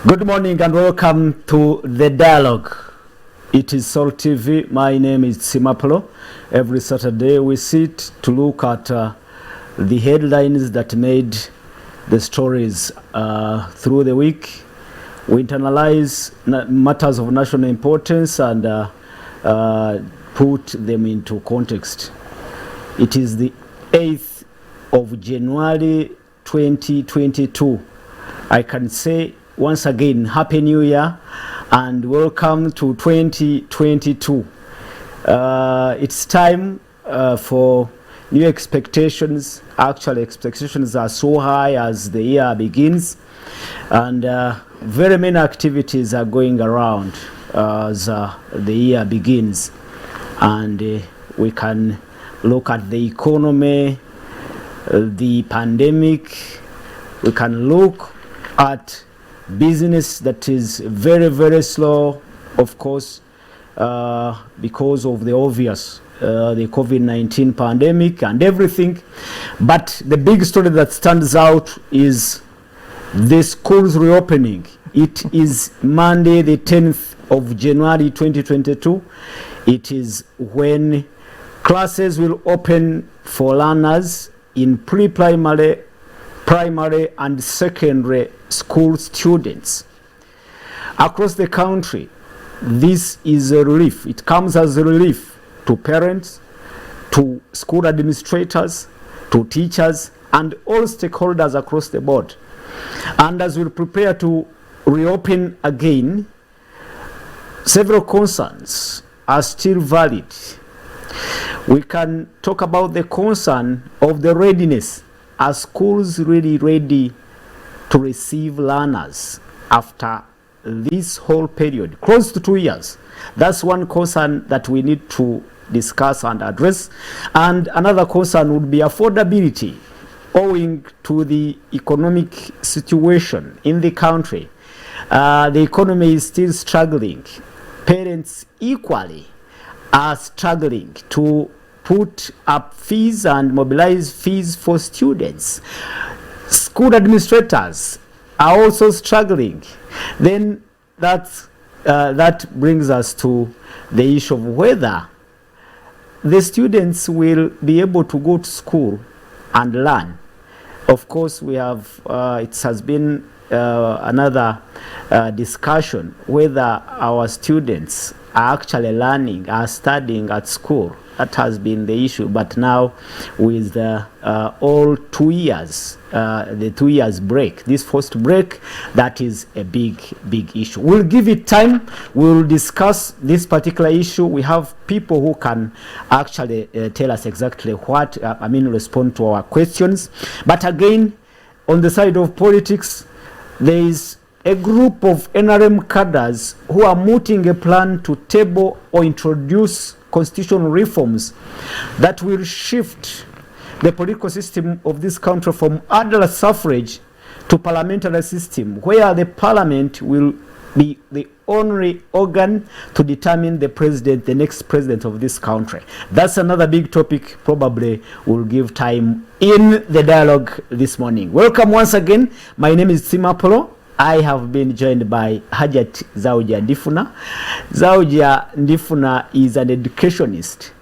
Good morning and welcome to The Dialogue. It is Sol TV. My name is Simapolo. Every Saturday we sit to look at the headlines that made the stories through the week. We internalize matters of national importance and put them into context. It is the 8th of January 2022. I can say once again, Happy New Year and welcome to 2022. It's time for new expectations. Actually, expectations are so high as the year begins, and very many activities are going around as the year begins. And we can look at the economy, the pandemic. We can look at business that is very, very slow, of course, because of the obvious, the COVID-19 pandemic and everything. But the big story that stands out is the schools reopening. It is Monday, the 10th of January 2022. It is when classes will open for learners in pre-primary, primary and secondary school students across the country. This is a relief. It comes as a relief to parents, to school administrators, to teachers, and all stakeholders across the board. And as we prepare to reopen again, several concerns are still valid. We can talk about the concern of the readiness. Are schools really ready to receive learners after this whole period, close to 2 years? That's one concern that we need to discuss and address. And another concern would be affordability. Owing to the economic situation in the country, the economy is still struggling. Parents equally are struggling to put up fees and mobilize fees for students. School administrators are also struggling. Then that brings us to the issue of whether the students will be able to go to school and learn. Of course, we have it has been another discussion whether our students are actually learning, are studying at school. That has been the issue. But now with all 2 years, the 2 years break, this first break, that is a big issue. We'll give it time. We'll discuss this particular issue. We have people who can actually tell us exactly what, respond to our questions. But again, on the side of politics, there is a group of NRM cadres who are mooting a plan to table or introduce constitutional reforms that will shift the political system of this country from adult suffrage to parliamentary system, where the parliament will be the only organ to determine the president, the next president of this country. That's another big topic. Probably we'll give time in the dialogue this morning. Welcome once again. My name is Simapolo. I have been joined by Hajat Zauja Ndifuna. Zauja Ndifuna is an educationist.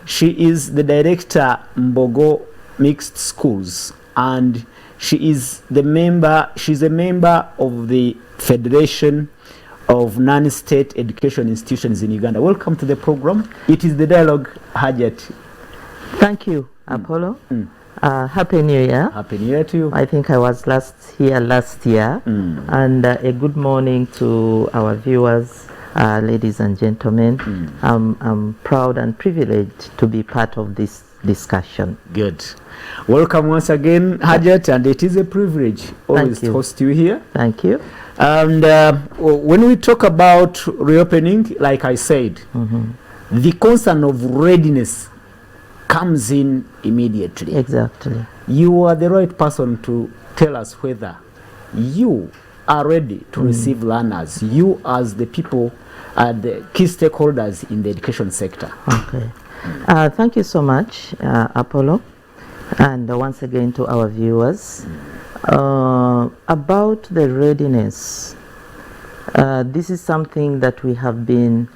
She is the director Mbogo Mixed Schools, and she's a member of the Federation of Non-State Education Institutions in Uganda. Welcome to the program. It is the dialogue, Hajat. Thank you, Apollo. Happy New Year. Happy New Year to you. I think I was last year. And a good morning to our viewers, ladies and gentlemen. I'm proud and privileged to be part of this discussion. Good. Welcome once again, Hajat, and it is a privilege always to host you here. Thank you. And when we talk about reopening, like I said, the concern of readiness comes in immediately. Exactly. You are the right person to tell us whether you are ready to receive learners, you as the people and the key stakeholders in the education sector. Okay. Thank you so much, Apollo, and once again to our viewers. About the readiness, this is something that we have been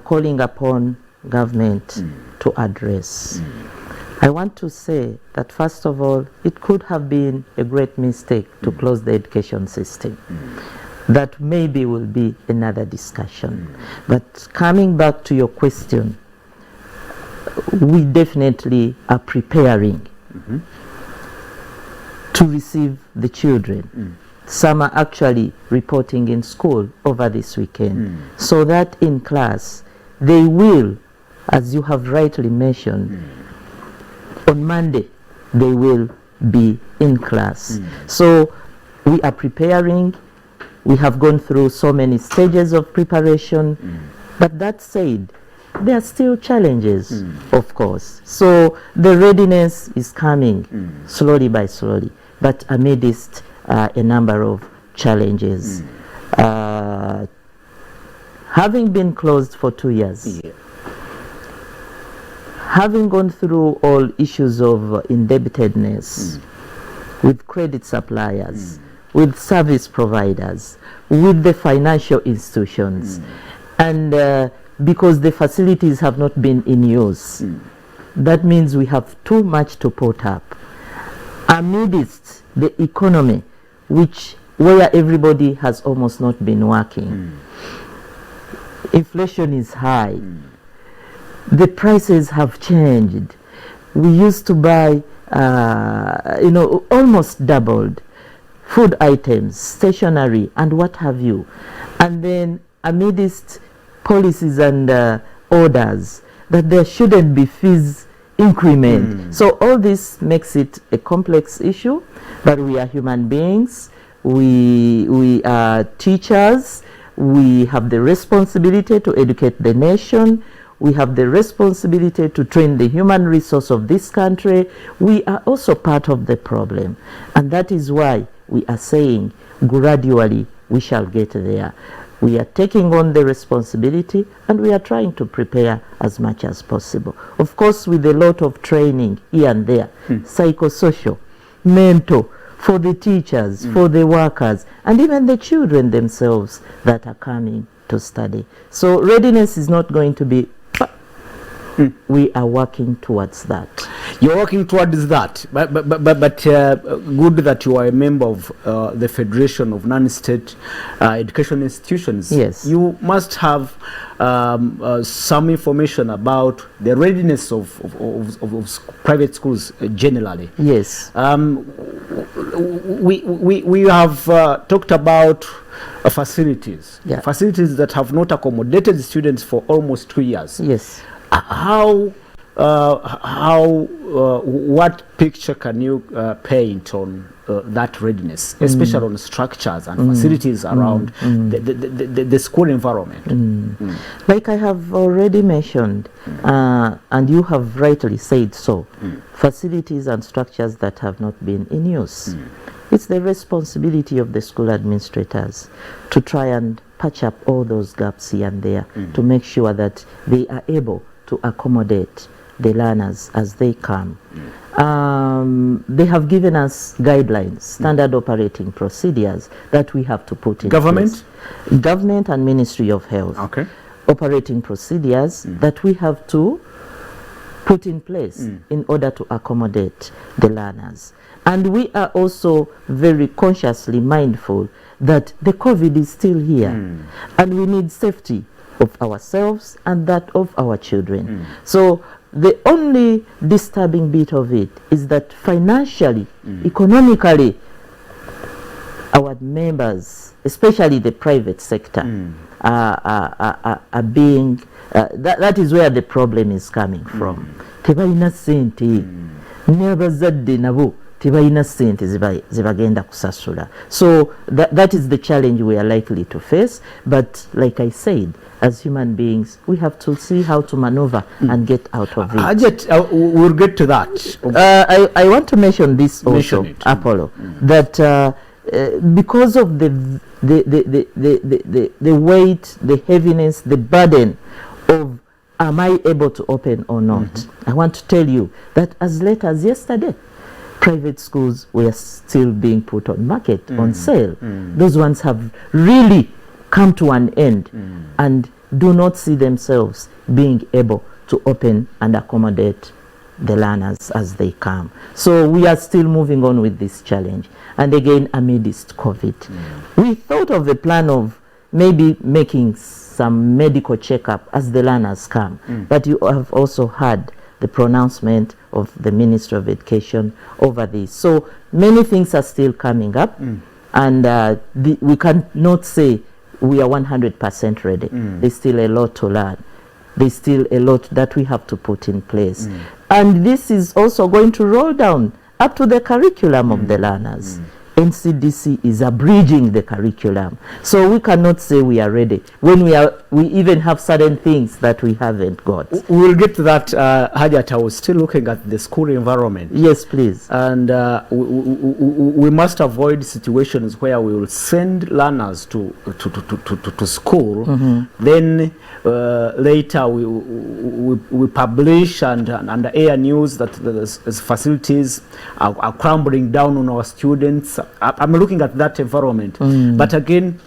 calling upon government to address. I want to say that first of all, it could have been a great mistake to close the education system. That maybe will be another discussion. But coming back to your question, we definitely are preparing to receive the children. Some are actually reporting in school over this weekend, so that in class they will, as you have rightly mentioned, on Monday they will be in class. So we are preparing. We have gone through so many stages of preparation, but that said, there are still challenges, of course. So the readiness is coming slowly by slowly, but amidst a number of challenges. Having been closed for 2 years, having gone through all issues of indebtedness with credit suppliers, with service providers, with the financial institutions, and because the facilities have not been in use, that means we have too much to put up. Amidst the economy, where everybody has almost not been working, inflation is high. The prices have changed. We used to buy, almost doubled food items, stationery, and what have you. And then amidst policies and orders that there shouldn't be fees increment. So all this makes it a complex issue, but we are human beings. We are teachers. We have the responsibility to educate the nation. We have the responsibility to train the human resource of this country. We are also part of the problem. And that is why we are saying gradually we shall get there. We are taking on the responsibility and we are trying to prepare as much as possible. Of course, with a lot of training here and there, psychosocial, mental, for the teachers, for the workers, and even the children themselves that are coming to study. So readiness is not going to be, we are working towards that. You're working towards that, but good that you are a member of the Federation of Non-State Education Institutions. Yes. You must have some information about the readiness of private schools generally. Yes. We have talked about facilities, facilities that have not accommodated students for almost 2 years. Yes. What picture can you paint on that readiness, especially on structures and facilities around the school environment? Like I have already mentioned, and you have rightly said so, facilities and structures that have not been in use. It's the responsibility of the school administrators to try and patch up all those gaps here and there to make sure that they are able to accommodate the learners as they come. They have given us guidelines, standard operating procedures that we have to put in place. Government and Ministry of Health. Okay. Operating procedures that we have to put in place in order to accommodate the learners. And we are also very consciously mindful that the COVID is still here and we need safety of ourselves and that of our children. So the only disturbing bit of it is that financially, economically, our members, especially the private sector, are being, that is where the problem is coming from. Tebalina sente, n'abazadde nabo tebalina sente zibagenda kusasula. So that is the challenge we are likely to face. But like I said, as human beings, we have to see how to maneuver and get out of it. We'll get to that. I want to mention this also, Apollo, that because of the weight, the heaviness, the burden of am I able to open or not? I want to tell you that as late as yesterday, private schools were still being put on market, on sale. Those ones have really come to an end and do not see themselves being able to open and accommodate the learners as they come. So we are still moving on with this challenge. And again, amidst COVID, we thought of a plan of maybe making some medical checkup as the learners come. But you have also had the pronouncement of the Ministry of Education over this. So many things are still coming up, and we cannot say we are 100% ready. There's still a lot to learn. There's still a lot that we have to put in place. And this is also going to roll down up to the curriculum of the learners. NCDC is abridging the curriculum. So we cannot say we are ready when we even have certain things that we haven't got. We'll get to that, Hajat. I was still looking at the school environment. Yes, please. And we must avoid situations where we will send learners to school, then later we publish and air news that the facilities are crumbling down on our students. I'm looking at that environment. But again,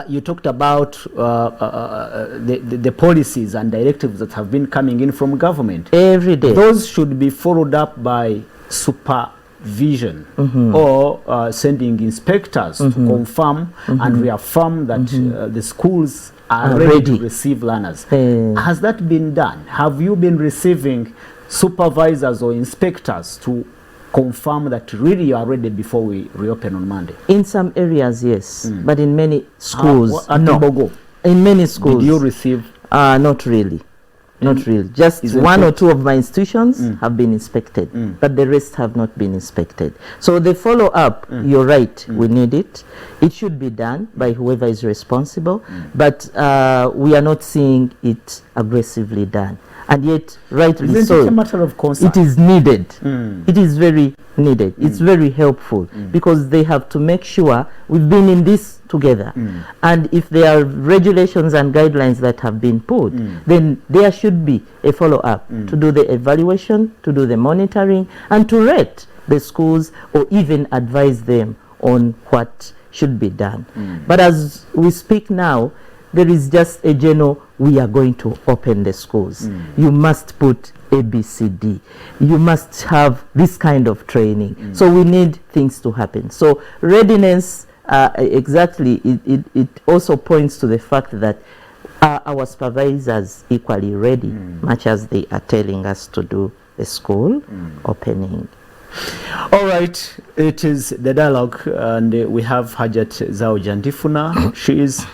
you talked about the policies and directives that have been coming in from government. Every day. Those should be followed up by supervision or sending inspectors to confirm and reaffirm that the schools are ready to receive learners. Has that been done? Have you been receiving supervisors or inspectors to confirm that really you are ready before we reopen on Monday? In some areas, yes, but in many schools, no. Tobago, in many schools, did you receive? Not really. Not really. Just one or two of my institutions have been inspected, but the rest have not been inspected. So the follow-up, you're right, we need it. It should be done by whoever is responsible, but we are not seeing it aggressively done. And yet, rightly so, it's a matter of concern. It is needed. It is very needed. It's very helpful because they have to make sure we've been in this together. And if there are regulations and guidelines that have been put, then there should be a follow-up to do the evaluation, to do the monitoring, and to rate the schools or even advise them on what should be done. But as we speak now, there is just a general, we are going to open the schools. You must put ABCD. You must have this kind of training. So we need things to happen. So readiness, exactly, it also points to the fact that our supervisors equally ready, much as they are telling us to do the school opening. All right, it is the dialogue, and we have Hajat Zauja Ndifuna. She is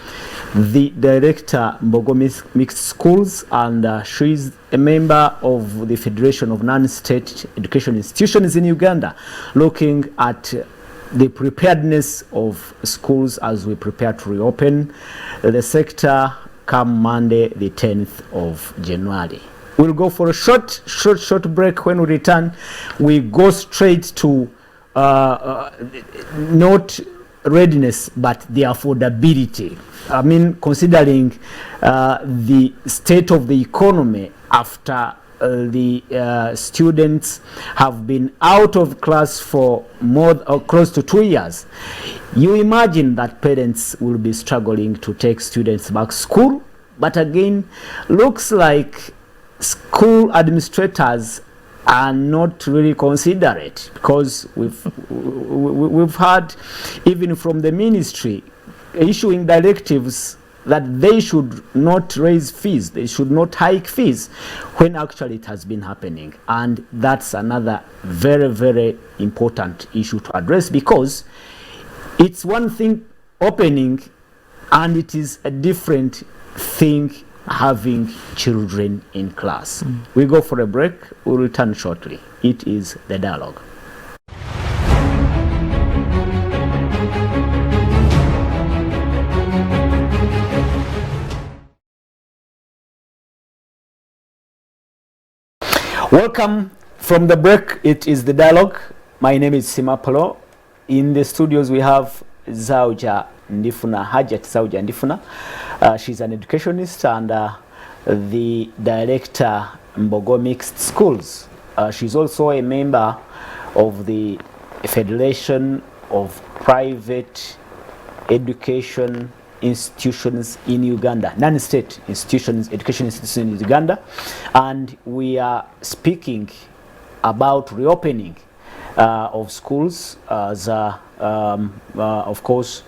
the director Mbogo Mixed Schools, and she is a member of the Federation of Non-State Education Institutions in Uganda, looking at the preparedness of schools as we prepare to reopen the sector come Monday, the 10th of January. We'll go for a short break. When we return, we go straight to not readiness, but the affordability. I mean, considering the state of the economy after the students have been out of class for more or close to 2 years, you imagine that parents will be struggling to take students back to school. But again, looks like school administrators are not really considerate, because we've heard even from the ministry issuing directives that they should not raise fees, they should not hike fees, when actually it has been happening. And that's another very, very important issue to address, because it's one thing opening and it is a different thing having children in class. We go for a break. We'll return shortly. It is the dialogue. Welcome from the break. It is the dialogue. My name is Simapolo. In the studios we have Zauja Ndifuna, Hajat Zauja Ndifuna. She's an educationist, and the director Mbogo Mixed Schools. She's also a member of the Federation of Private Education Institutions in Uganda, non-state institutions, education institutions in Uganda, and we are speaking about reopening of schools as of course,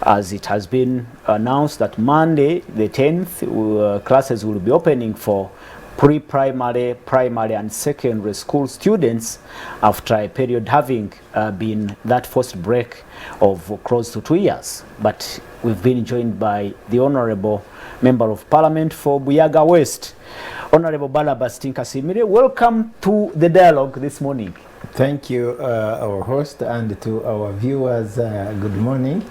as it has been announced that Monday the 10th classes will be opening for pre-primary, primary and secondary school students after a period having been that first break of close to 2 years. But we've been joined by the Honorable Member of Parliament for Buyaga West, Honorable Barnabas Tinkasimire. Welcome to the dialogue this morning. Thank you, our host, and to our viewers, good morning.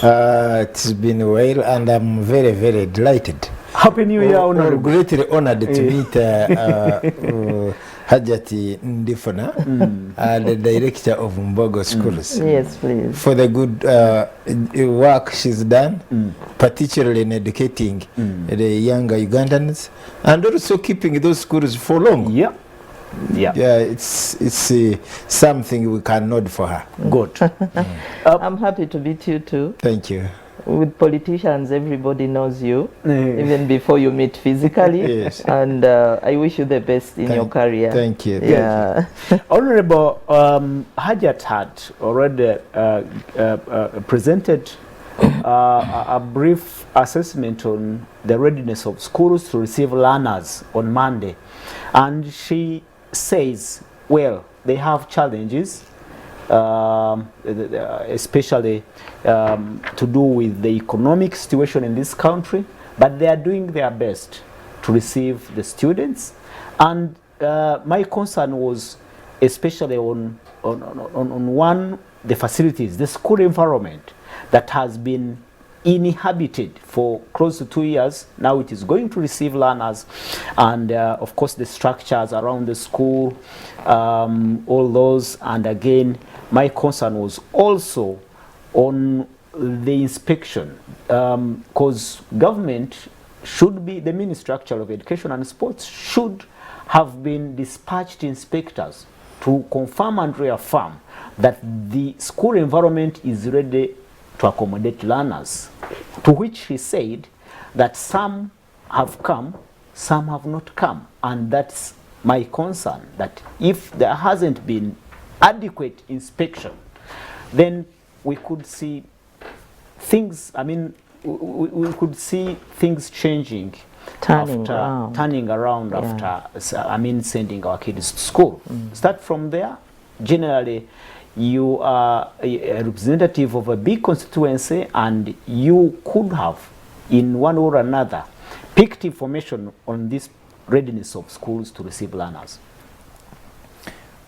It's been a while, and I'm very, very delighted. Happy New Year, Honorable. Greatly honored to meet Hajati Ndifona, the director of Mbogo Schools. Yes, please. For the good work she's done, particularly in educating the younger Ugandans, and also keeping those schools for long. Yeah. Yeah, it's something we can nod for her. Good. I'm happy to meet you too. Thank you. With politicians, everybody knows you, even before you meet physically. Yes. And I wish you the best in your career. Thank you. Yeah. Honorable Hajat had already presented a brief assessment on the readiness of schools to receive learners on Monday, and she says, well, they have challenges, especially to do with the economic situation in this country, but they are doing their best to receive the students. And my concern was especially on one, the facilities, the school environment that has been inhabited for close to 2 years. Now it is going to receive learners, and of course the structures around the school, all those. And again, my concern was also on the inspection, because government should be, the Ministry of Education and Sports should have been dispatched inspectors to confirm and reaffirm that the school environment is ready to accommodate learners, to which he said that some have come, some have not come. And that's my concern, that if there hasn't been adequate inspection, then we could see things, I mean, we could see things changing, turning around after, I mean, sending our kids to school. Start from there. Generally, you are a representative of a big constituency, and you could have, in one or another, picked information on this readiness of schools to receive learners.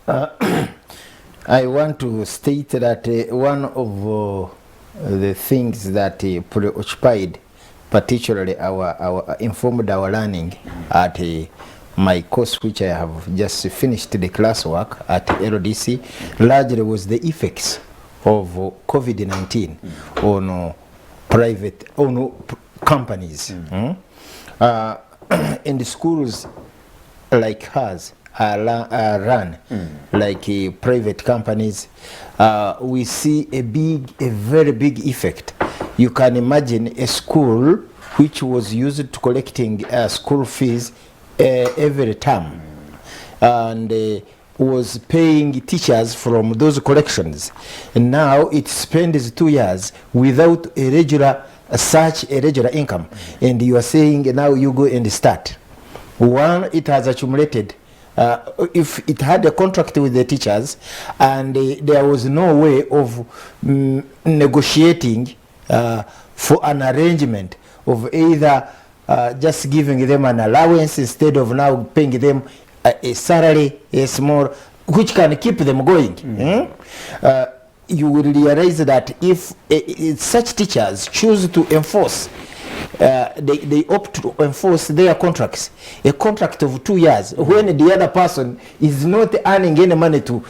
I want to state that one of the things that preoccupied, particularly informed our learning at my course, which I have just finished the classwork at LDC, largely was the effects of COVID-19 on private companies. In the schools like hers are run like private companies, we see a very big effect. You can imagine a school which was used to collecting school fees every term, and was paying teachers from those collections, and now it spends 2 years without such a regular income, and you are saying now you go and start. One, it has accumulated. If it had a contract with the teachers, and there was no way of negotiating for an arrangement of either just giving them an allowance instead of now paying them a salary, a small, which can keep them going. You will realize that if such teachers choose to enforce they opt to enforce their contracts, a contract of 2 years, when the other person is not earning any money to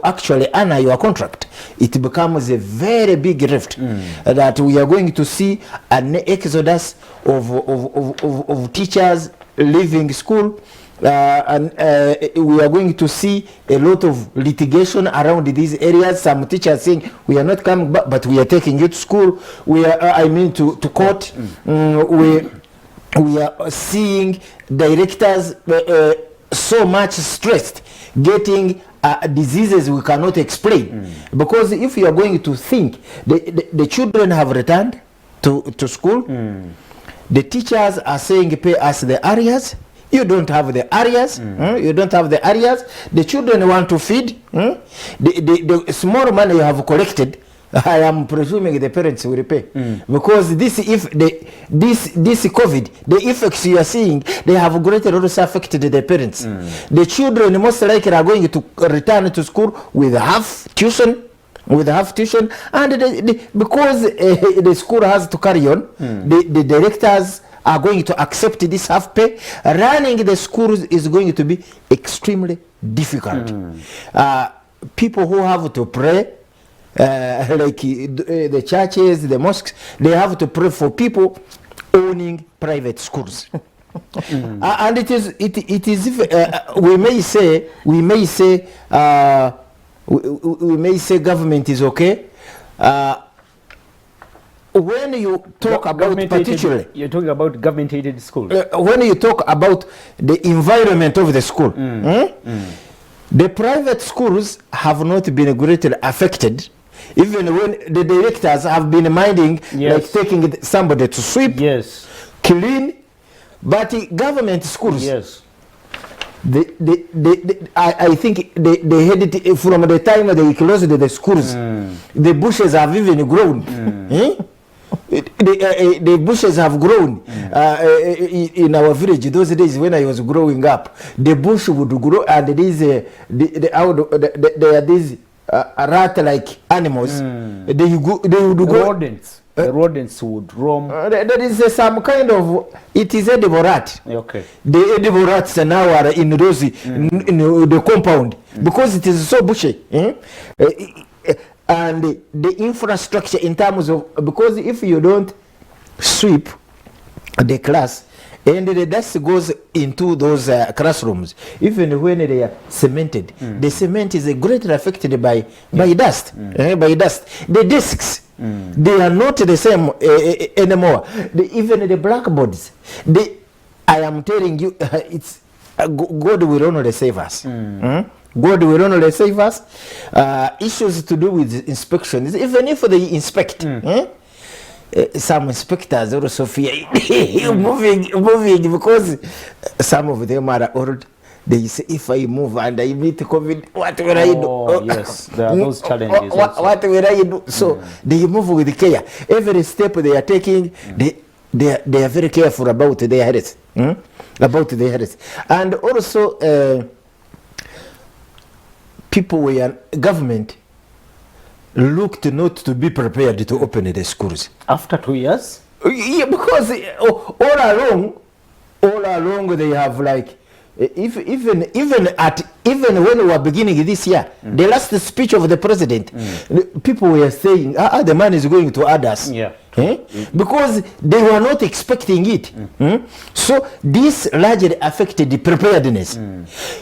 actually honor your contract. It becomes a very big rift that we are going to see an exodus of teachers leaving school. And we are going to see a lot of litigation around these areas. Some teachers saying we are not coming back, but we are taking you to school. We are, to court. We are seeing directors so much stressed, getting diseases we cannot explain. Because if you are going to think, the children have returned to school. The teachers are saying pay us the arrears. You don't have the areas. You don't have the areas. The children want to feed. The small money you have collected, I am presuming the parents will pay. Because this COVID, the effects you are seeing, they have greatly also affected the parents. The children most likely are going to return to school with half tuition. And because the school has to carry on, the directors are going to accept this half pay. Running the schools is going to be extremely difficult. People who have to pray, like the churches, the mosques, they have to pray for people owning private schools. And it is we may say government is okay. When you talk about particularly, you're talking about government-aided schools. When you talk about the environment of the school, the private schools have not been greatly affected, even when the directors have been minding, like taking somebody to sweep, clean, but government schools, I think they had it from the time they closed the schools. The bushes have even grown. The bushes have grown in our village. Those days when I was growing up, the bush would grow, and there are these rat-like animals. They would go. Rodents. The rodents would roam. There is some kind of, it is edible rat. Okay. The edible rats now are in those in the compound because it is so bushy. And the infrastructure in terms of, because if you don't sweep the class and the dust goes into those classrooms, even when they are cemented, the cement is greatly affected by dust. By dust. The desks, they are not the same anymore. Even the blackboards, I am telling you, it's God will only save us. God will only save us. Issues to do with inspections, even if they inspect, some inspectors also fear moving because some of them are old. They say, if I move and I meet COVID, what will I do? Oh, yes, there are those challenges. What will I do? So they move with care. Every step they are taking, they are very careful about their health. About their health. And also, government looked not to be prepared to open the schools. After 2 years? Yeah, because all along they have like, even when we were beginning this year, the last speech of the president, people were saying, the man is going to add us. Because they were not expecting it. So this largely affected the preparedness.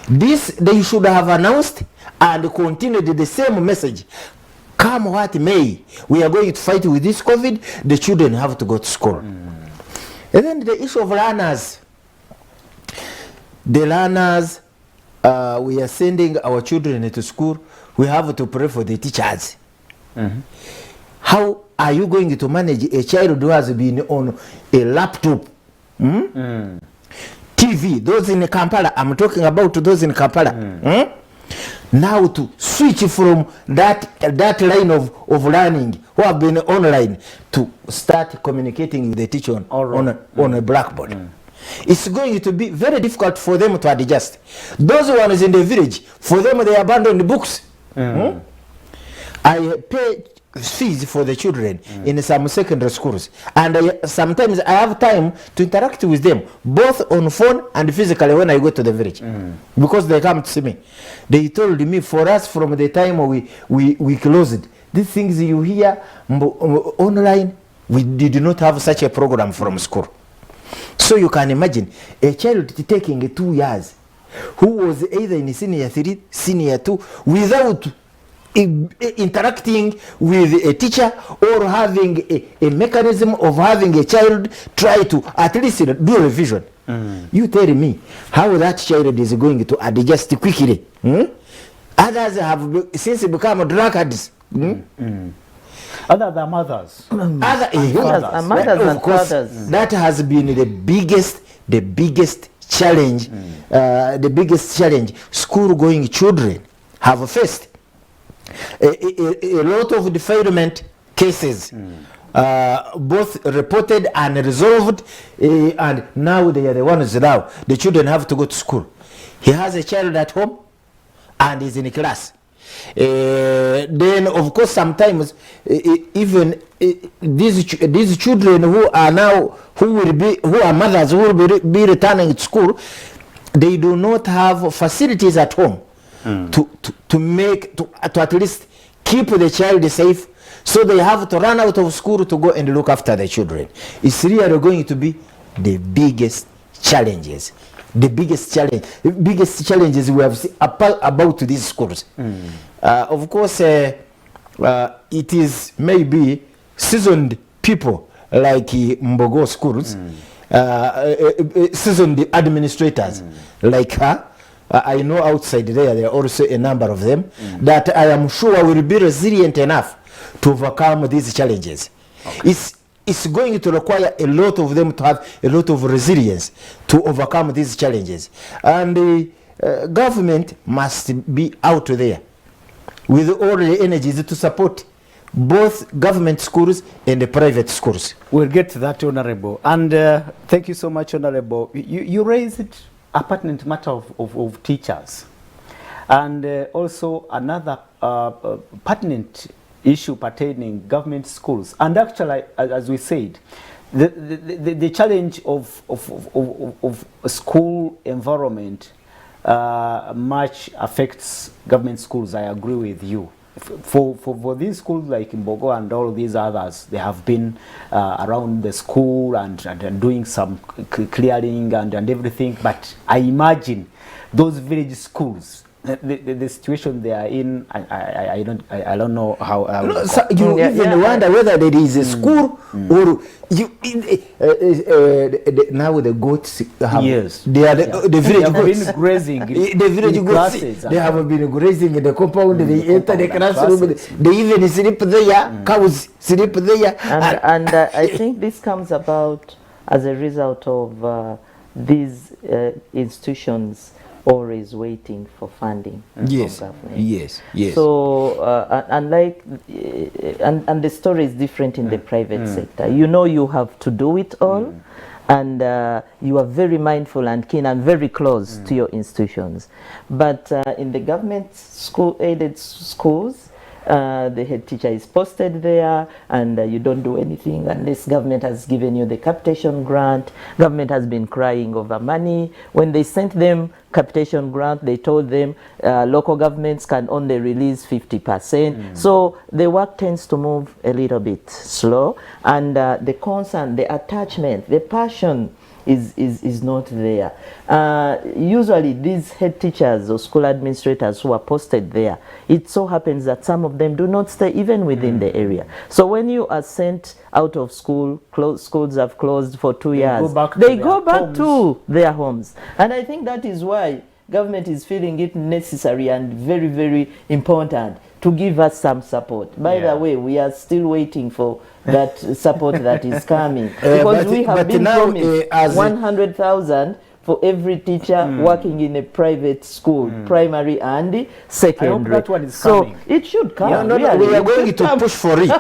This they should have announced and continued the same message. Come what may, we are going to fight with this COVID. The children have to go to school. And then the issue of learners. The learners, we are sending our children to school. We have to pray for the teachers. How are you going to manage a child who has been on a laptop? TV, those in Kampala, I'm talking about those in Kampala. Now to switch from that line of learning, who have been online, to start communicating with the teacher on a blackboard. It's going to be very difficult for them to adjust. Those ones in the village, for them they abandon the books. I fees for the children in some secondary schools, and sometimes I have time to interact with them both on phone and physically when I go to the village, because they come to see me. They told me, for us, from the time we closed, these things you hear online, we did not have such a program from school. So you can imagine a child taking 2 years who was either in senior 3, senior 2, without interacting with a teacher or having a mechanism of having a child try to at least do revision. You tell me how that child is going to adjust quickly. Others have since become drunkards. Other than mothers. Mothers and fathers. That has been the biggest challenge, the biggest challenge school-going children have faced. A lot of defilement cases, both reported and resolved, and now they are the ones now. The children have to go to school. He has a child at home and is in class. Then of course sometimes even these children who are mothers who will be returning to school, they do not have facilities at home to at least keep the child safe, so they have to run out of school to go and look after the children. It's really going to be the biggest challenges. The biggest challenges we have seen about these schools. Of course, it is maybe seasoned people like Mbogo schools, seasoned administrators like her. I know outside there are also a number of them that I am sure will be resilient enough to overcome these challenges. Okay. It's going to require a lot of them to have a lot of resilience to overcome these challenges. And the government must be out there with all the energies to support both government schools and the private schools. We'll get to that, Honorable. And thank you so much, Honorable. You raised a pertinent matter of teachers. And also another pertinent issue pertaining government schools. And actually, as we said, the challenge of school environment much affects government schools. I agree with you. For these schools like Mbogo and all these others, they have been around the school and doing some clearing and everything. But I imagine those village schools, the situation they are in, I don't know how. No, so you even wonder whether there is a school or you. Now the goats have. Yes. They are the village goats. Been grazing. The village goats. They have been grazing in the compound. They enter the classroom. They even sleep there. Cows sleep there. And I think this comes about as a result of these institutions always waiting for funding from government. Yes. So unlike and the story is different in the private sector. You know, you have to do it all, and you are very mindful and keen and very close to your institutions. But in the government aided schools, the head teacher is posted there, and you don't do anything unless government has given you the capitation grant. Government has been crying over money. When they sent them capitation grant, they told them local governments can only release 50%. So the work tends to move a little bit slow, and the concern, the attachment, the passion is not there. Usually these head teachers or school administrators who are posted there, it so happens that some of them do not stay even within the area. So when you are sent out of school, schools have closed for 2 years, they go back to their homes. And I think that is why government is feeling it necessary and very, very important to give us some support. By the way, we are still waiting for that support that is coming, because we have been promised 100,000 for every teacher working in a private school, primary and secondary. I hope that one is so coming. It should come. Yeah, no, really. we are It going should to come. push for it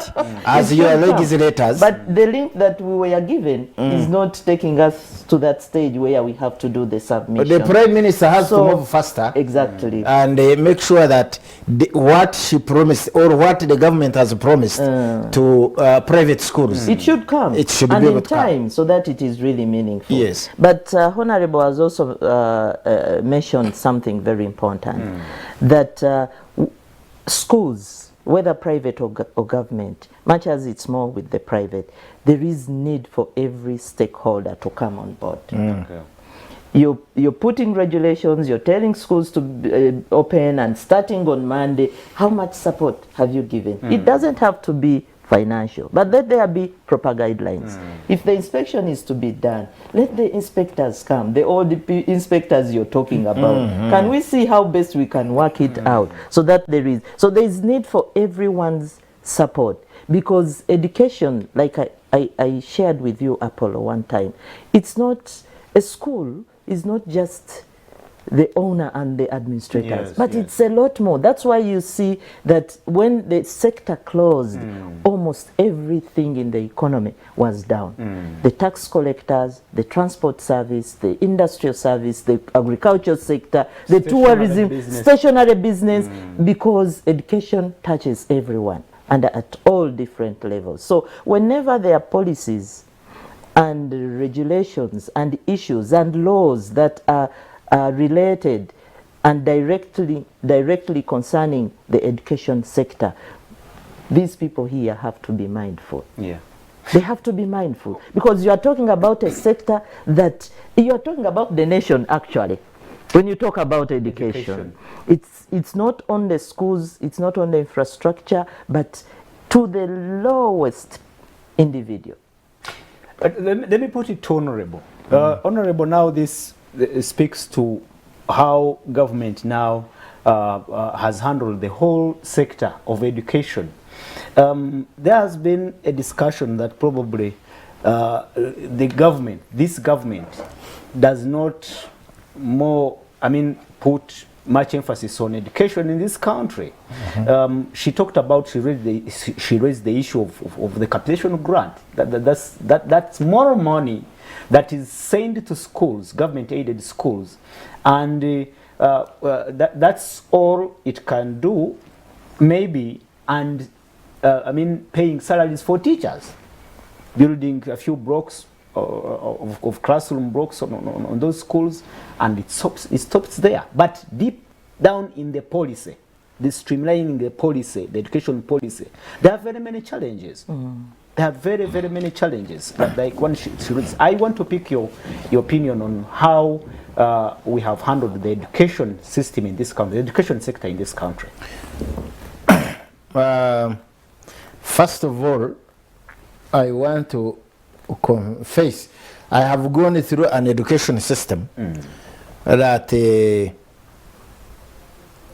as It your should come. legislators. But the link that we were given is not taking us to that stage where we have to do the submission. The Prime Minister has to move faster. Exactly. And make sure that what she promised or what the government has promised to private schools. It should come. It should and be in able to come. time so that it is really meaningful. Yes. But Honorable has also mentioned something very important, that schools, whether private or government, much as it's more with the private, there is need for every stakeholder to come on board. Okay. You're putting regulations, you're telling schools to open and starting on Monday. How much support have you given? It doesn't have to be financial, but let there be proper guidelines. If the inspection is to be done, let the inspectors come, all the inspectors you're talking about. Can we see how best we can work it out so that there is need for everyone's support, because education, like I shared with you, Apollo, one time, it's not a school is not just the owner and the administrators, but it's a lot more. That's why you see that when the sector closed, almost everything in the economy was down. The tax collectors, the transport service, the industrial service, the agriculture sector, the tourism, stationary business, because education touches everyone and at all different levels. So whenever there are policies and regulations and issues and laws that are related and directly concerning the education sector, these people here have to be mindful. Yeah. They have to be mindful, because you are talking about a sector that you are talking about the nation actually. When you talk about education. It's not on the schools, it's not on the infrastructure, but to the lowest individual. Let me put it to Honorable. Honorable, now this speaks to how government now has handled the whole sector of education. There has been a discussion that probably this government does not put much emphasis on education in this country. She talked about, she raised the issue of the capitation grant. That's more money that is sent to schools, government-aided schools, and that's all it can do, maybe, and paying salaries for teachers, building a few blocks of classroom blocks on those schools, and it stops there. But deep down in the policy, the streamlining the policy, the education policy, there are very many challenges. There are very, very many challenges. Like one, I want to pick your opinion on how we have handled the education system in this country, the education sector in this country. First of all, I want to confess, I have gone through an education system that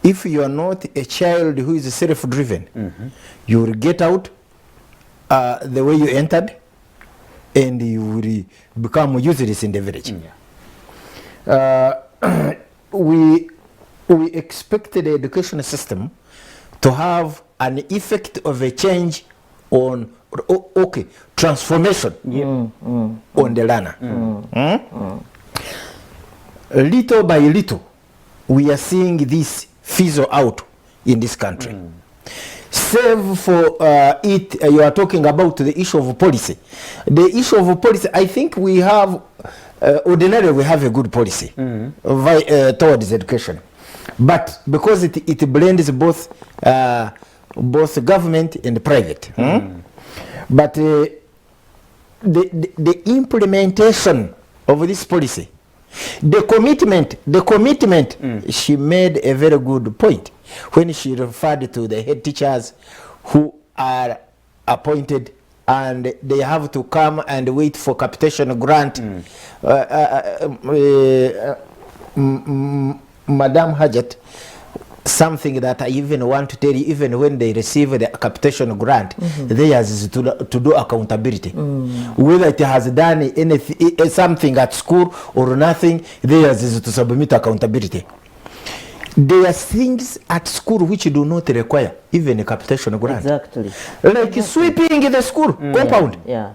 if you are not a child who is self-driven, you will get out the way you entered, and you will become useless in the village. We expected the education system to have an effect of a change on transformation on the learner. Little by little, we are seeing this fizzle out in this country. Save for you are talking about the issue of policy. The issue of policy, I think we have, ordinarily we have a good policy towards education. But because it blends both government and private. But the implementation of this policy, the commitment, she made a very good point when she referred to the head teachers who are appointed and they have to come and wait for capitation grant. Madam Hajat something that I even want to tell you, even when they receive the capitation grant, theirs is to do accountability. Whether it has done anything, something at school or nothing, theirs is to submit accountability. There are things at school which do not require even a capitation grant. Exactly. Like sweeping the school compound. Yeah.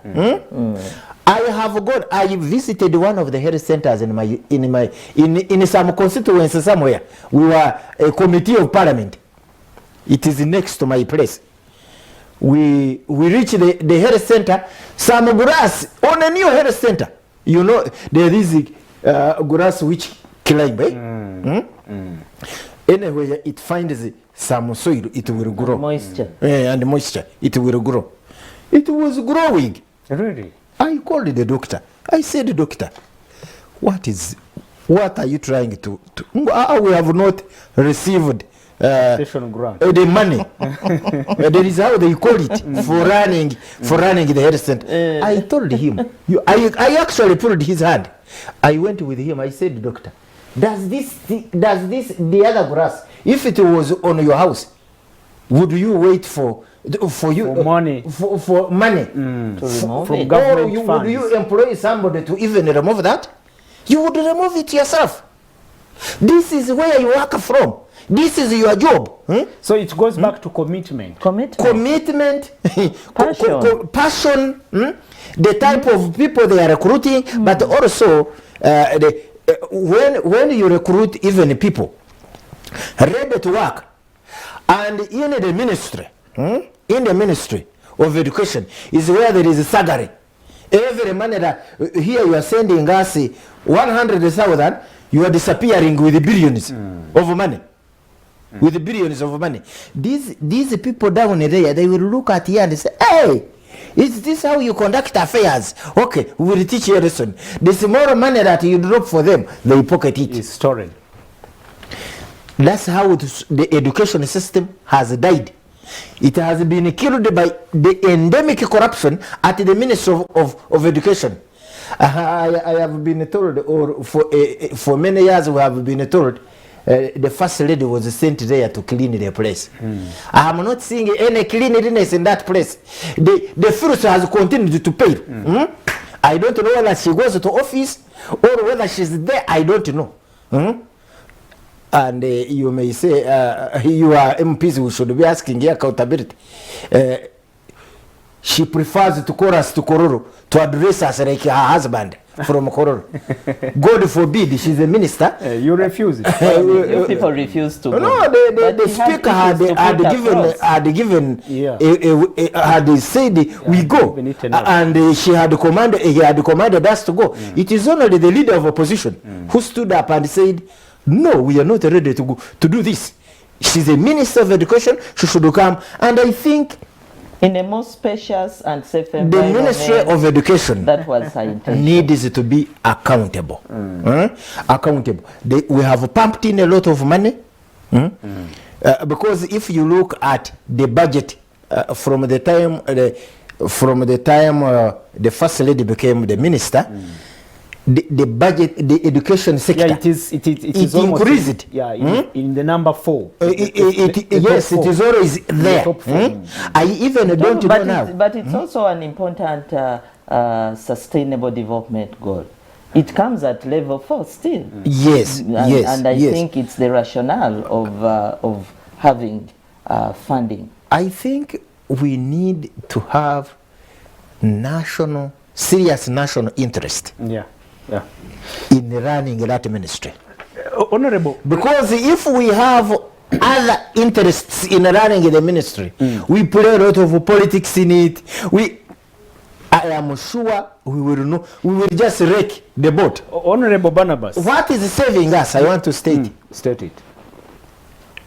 I visited one of the health centers in some constituency somewhere. We were a committee of parliament. It is next to my place. We reached the health center, some grass on a new health center. You know, there is grass which climb, Anyway, it finds some soil, it will grow. Moisture. And moisture, it will grow. It was growing. Really? I called the doctor. I said, doctor, what are you trying to we have not received the money. That is how they call it for running the health center. I told him, I actually pulled his hand. I went with him. I said, doctor, does this the other grass, if it was on your house, would you wait for money for money to remove from it? government Or funds? would you employ somebody to even remove that? You would remove it yourself. This is where you work from. This is your job. So it goes back to commitment. Commitment, Passion. the type of people they are recruiting, but also when you recruit even people ready to work, and in the ministry of education is where there is a salary. Every money that here you are sending us 100,000, you are disappearing with billions of money. With billions of money. These people down there, they will look at you and say, hey, is this how you conduct affairs? Okay, we will teach you a lesson. The small money that you drop for them, they pocket it. It's stolen. That's how the education system has died. It has been killed by the endemic corruption at the Ministry of Education. I have been told, or for many years we have been told, the first lady was sent there to clean the place. I am not seeing any cleanliness in that place. The filth has continued to pay. I don't know whether she goes to office or whether she's there. I don't know. And you may say, you are MPs who should be asking here accountability. She prefers to call us to Kororo to address us like her husband from Kororo. God forbid, she's a minister. You refuse it. You people refuse to go. No, the speaker had said we go, and he had commanded us to go. It is only the leader of opposition who stood up and said, no, we are not ready to do this. She's a minister of education. She should come. And I think in a more spacious and safe the environment, Ministry of Education that was her intention. needs to be accountable. Accountable. We have pumped in a lot of money. Because if you look at the budget from the time the first lady became the minister, the budget, the education sector, it is increased. In the number 4. Yes, it is always there. I even don't know now. But it's also an important sustainable development goal. It comes at level 4 still. Yes, and I think it's the rationale of having funding. I think we need to have serious national interest in running that ministry. Honorable. Because if we have other interests in running the ministry, we play a lot of politics in it. I am sure we will just wreck the boat. Honorable Barnabas. What is saving us? I want to state. State it.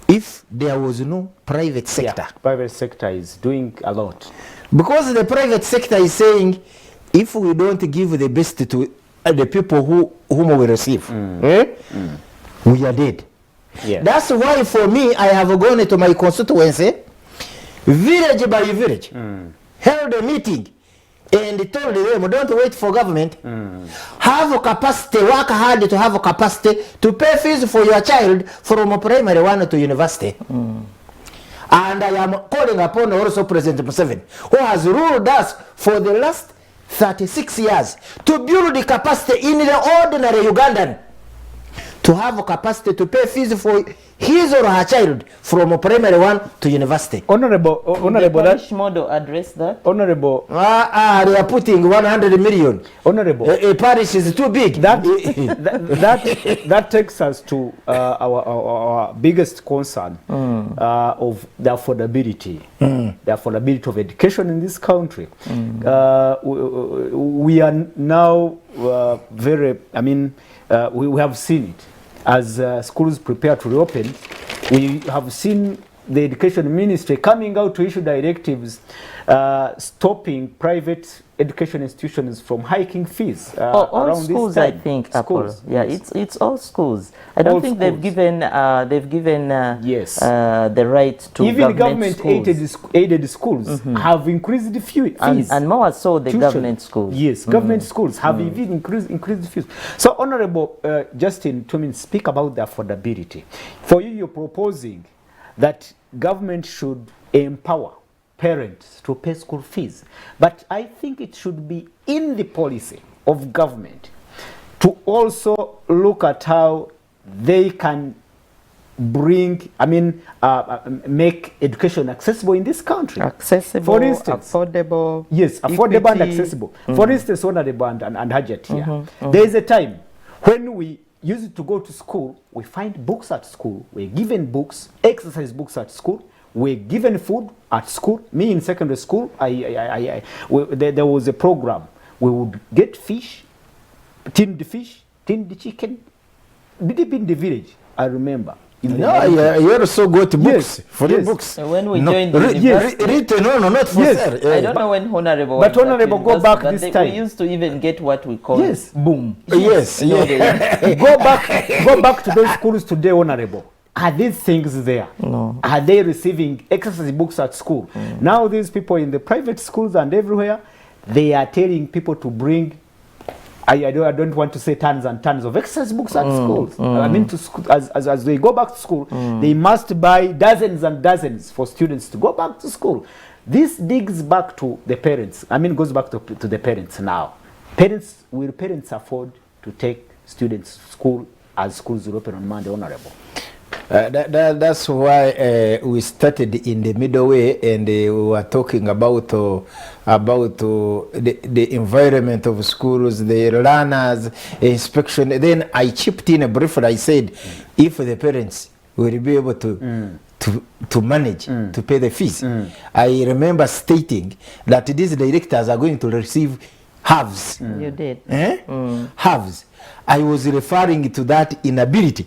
If there was no private sector. Private sector is doing a lot. Because the private sector is saying, if we don't give the best to the people whom we receive, we are dead. Yes. That's why for me, I have gone to my constituency, village by village, held a meeting and told them, don't wait for government. Have a capacity, work hard to have a capacity to pay fees for your child from primary 1 to university. And I am calling upon also President Museveni, who has ruled us for the last 36 years, to build the capacity in the ordinary Ugandan, to have a capacity to pay fees for his or her child from primary 1 to university. Honorable, The Polish model address that. Honorable, They are putting 100 million. Honorable. A parish is too big. That takes us to our biggest concern of the affordability, the affordability of education in this country. We are now we have seen it as schools prepare to reopen. We have seen the education ministry coming out to issue directives stopping private education institutions from hiking fees all around schools, this time. I think, Schools, Apollo. Yeah, yes. it's all schools. I don't All think schools. they've given Yes. the right to Even government schools. aided schools have increased the fees. And more so the Tuition. government schools. Yes, government schools have even increased the fees. So, Honorable Justin Tumin, speak about the affordability. For you, you're proposing that government should empower parents to pay school fees. But I think it should be in the policy of government to also look at how they can make education accessible in this country. Accessible, for instance, affordable. yes, affordable and equity. accessible. For instance, Honorable and Hajat here, there is a time when we used to go to school, we find books at school, we're given books, exercise books at school, we're given food at school. Me in secondary school, there was a program. We would get fish, tinned chicken, deep in the village, I remember. No, you also go to books, free books. So when we No, joined the university, written, not for sale. I don't know when Honorable. But was at Honorable, go university, back but this time. We used to even get what we call Yes. boom. Yes, yeah. Go back to those schools today, Honorable. Are these things there? No. Are they receiving exercise books at school? Now these people in the private schools and everywhere, they are telling people to bring, I don't want to say tons and tons of exercise books at schools. I mean, to school, as they go back to school, they must buy dozens and dozens for students to go back to school. This digs back to the parents. Goes back to the parents now. Will parents afford to take students to school as schools will open on Monday, Honorable? That's why we started in the middle way, and we were talking about the environment of schools, the learners, inspection. Then I chipped in briefly. I said, if the parents will be able to manage to pay the fees, I remember stating that these directors are going to receive halves. You did. Halves. I was referring to that inability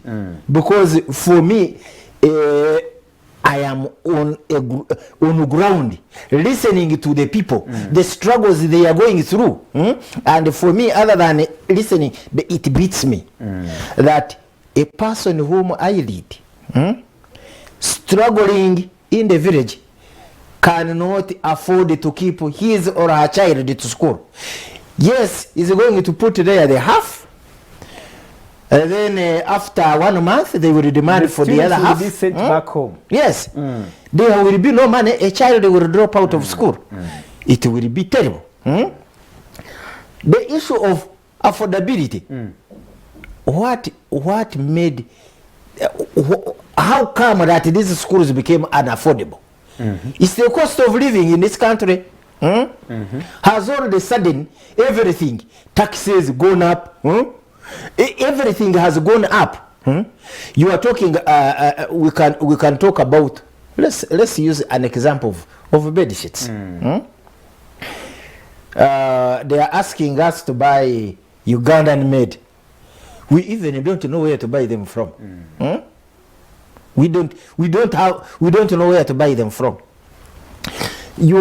because for me, I am on ground listening to the people, the struggles they are going through. And for me, other than listening, it beats me that a person whom I lead, struggling in the village, cannot afford to keep his or her child to school. Yes, he's going to put there the half. And then after 1 month, they will demand for the other half. Will be sent back home. Yes. There will be no money. A child will drop out of school. It will be terrible. The issue of affordability. What made... how come that these schools became unaffordable? It's the cost of living in this country. Has all of a sudden everything, taxes gone up. Everything has gone up. You are talking. We can talk about. Let's use an example of bed sheets. They are asking us to buy Ugandan made. We even don't know where to buy them from. We don't know where to buy them from. They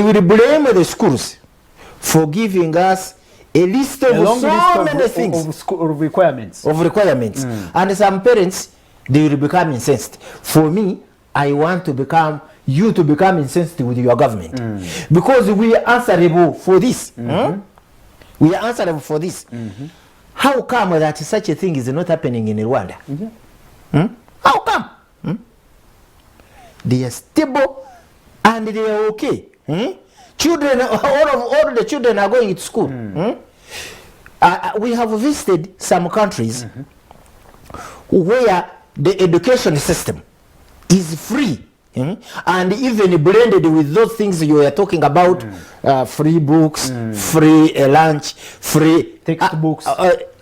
will blame the schools for giving us a list of so many things of requirements. And some parents, they will become incensed. For me, I want to become you to become insensitive with your government because we are answerable for this. We are answerable for this. How come that such a thing is not happening in Rwanda? How come? They are stable and they are okay. Children, all the children are going to school. We have visited some countries where the education system is free. And even blended with those things you were talking about, free books, free lunch, free textbooks.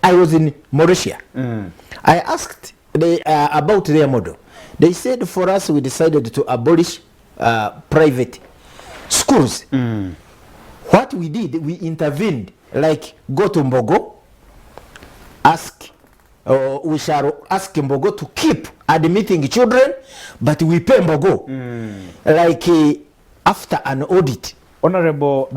I was in Mauritius. I asked about their model. They said for us we decided to abolish private schools. What we did, we intervened, like go to Mbogo, we shall ask Mbogo to keep admitting children, but we pay Mbogo. Like after an audit. Honorable,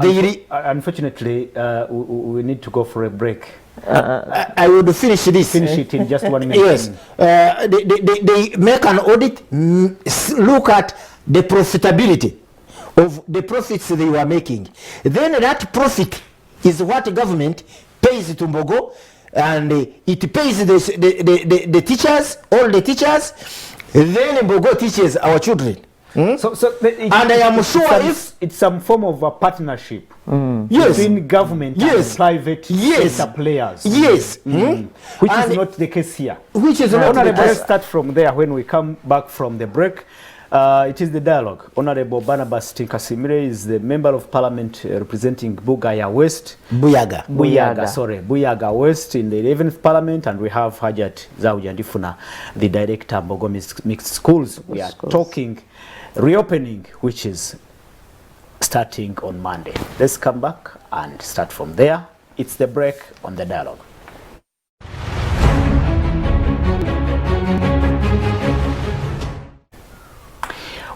unfortunately, we need to go for a break. I would finish this. Finish it in just 1 minute. Yes. They make an audit, look at the profitability of the profits they were making. Then that profit is what government pays to Mbogo, and it pays the teachers, all the teachers. Then Mbogo teaches our children. And I am sure it's some form of a partnership between government and private sector players. Which is not the case here. Which is not the case. Let's start from there when we come back from the break. It is the dialogue. Honorable Barnabas Tinkasimire is the Member of Parliament representing Buyaga West in the 11th Parliament, and we have Hajat Zawjandifuna, the Director of Mbogo Mixed Schools. We are talking reopening, which is starting on Monday. Let's come back and start from there. It's the break on the dialogue.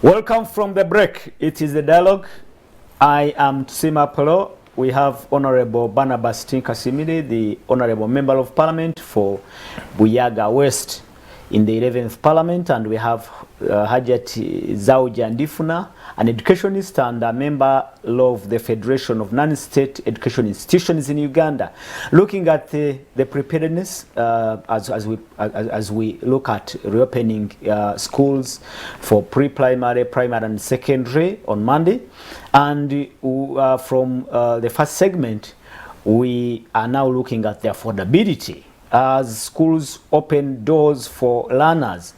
Welcome from the break. It is the dialogue. I am Tsima Polo. We have Honorable Barnabas Tinkasimire, the Honorable Member of Parliament for Buyaga West in the 11th Parliament, and we have Hajat Zawjandifuna, an educationist and a member of the Federation of Non-State Education Institutions in Uganda, looking at the preparedness as we look at reopening schools for pre-primary, primary and secondary on Monday. And from the first segment, we are now looking at the affordability. As schools open doors for learners,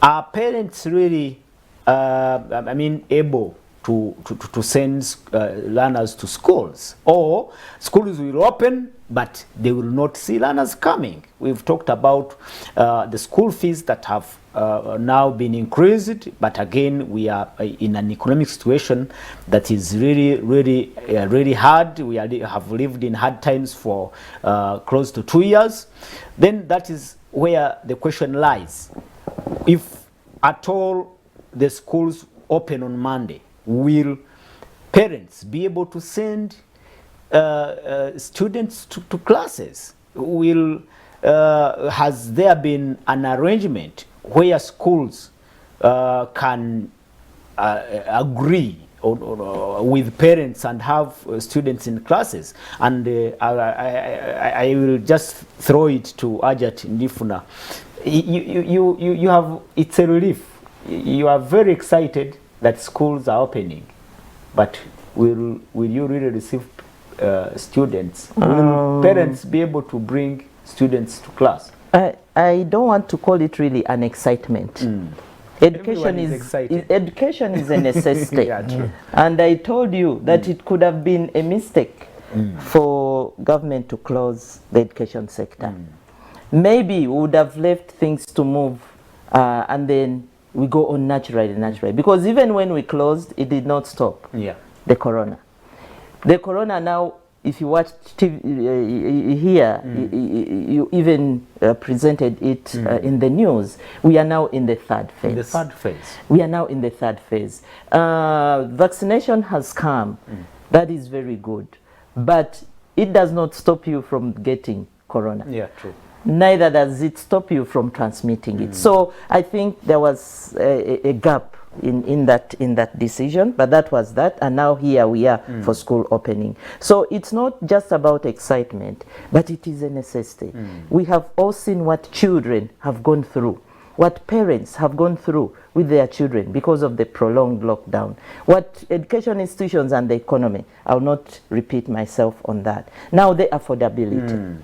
are parents really, able to send learners to schools? Or schools will open, but they will not see learners coming? We've talked about the school fees that have now been increased, but again, we are in an economic situation that is really hard. We have lived in hard times for close to 2 years. Then that is where the question lies. If at all the schools open on Monday, will parents be able to send students to classes? Has there been an arrangement where schools can agree with parents and have students in classes? And I will just throw it to Ajat Ndifuna. You have, it's a relief. You are very excited that schools are opening, but will you really receive students? Will parents be able to bring students to class? I don't want to call it really an excitement. Education is a necessity. Yeah, and I told you that it could have been a mistake for government to close the education sector. Maybe we would have left things to move and then we go on naturally. Because even when we closed, it did not stop the corona. The corona now, if you watch TV, here, you even presented it in the news. We are now in the third phase. We are now in the third phase. Vaccination has come. That is very good. But it does not stop you from getting corona. Yeah, true. Neither does it stop you from transmitting it. So I think there was a gap in that decision, but that was that, and now here we are for school opening. So it's not just about excitement, but it is a necessity. We have all seen what children have gone through, what parents have gone through with their children because of the prolonged lockdown, what education institutions and the economy. I'll not repeat myself on that. Now the affordability.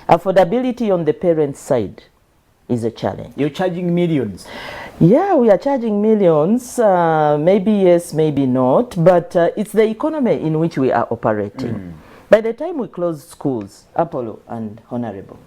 Affordability on the parents' side is a challenge. You're charging millions. Yeah, we are charging millions. Maybe yes, maybe not, but it's the economy in which we are operating. By the time we closed schools, Apollo and Honorable,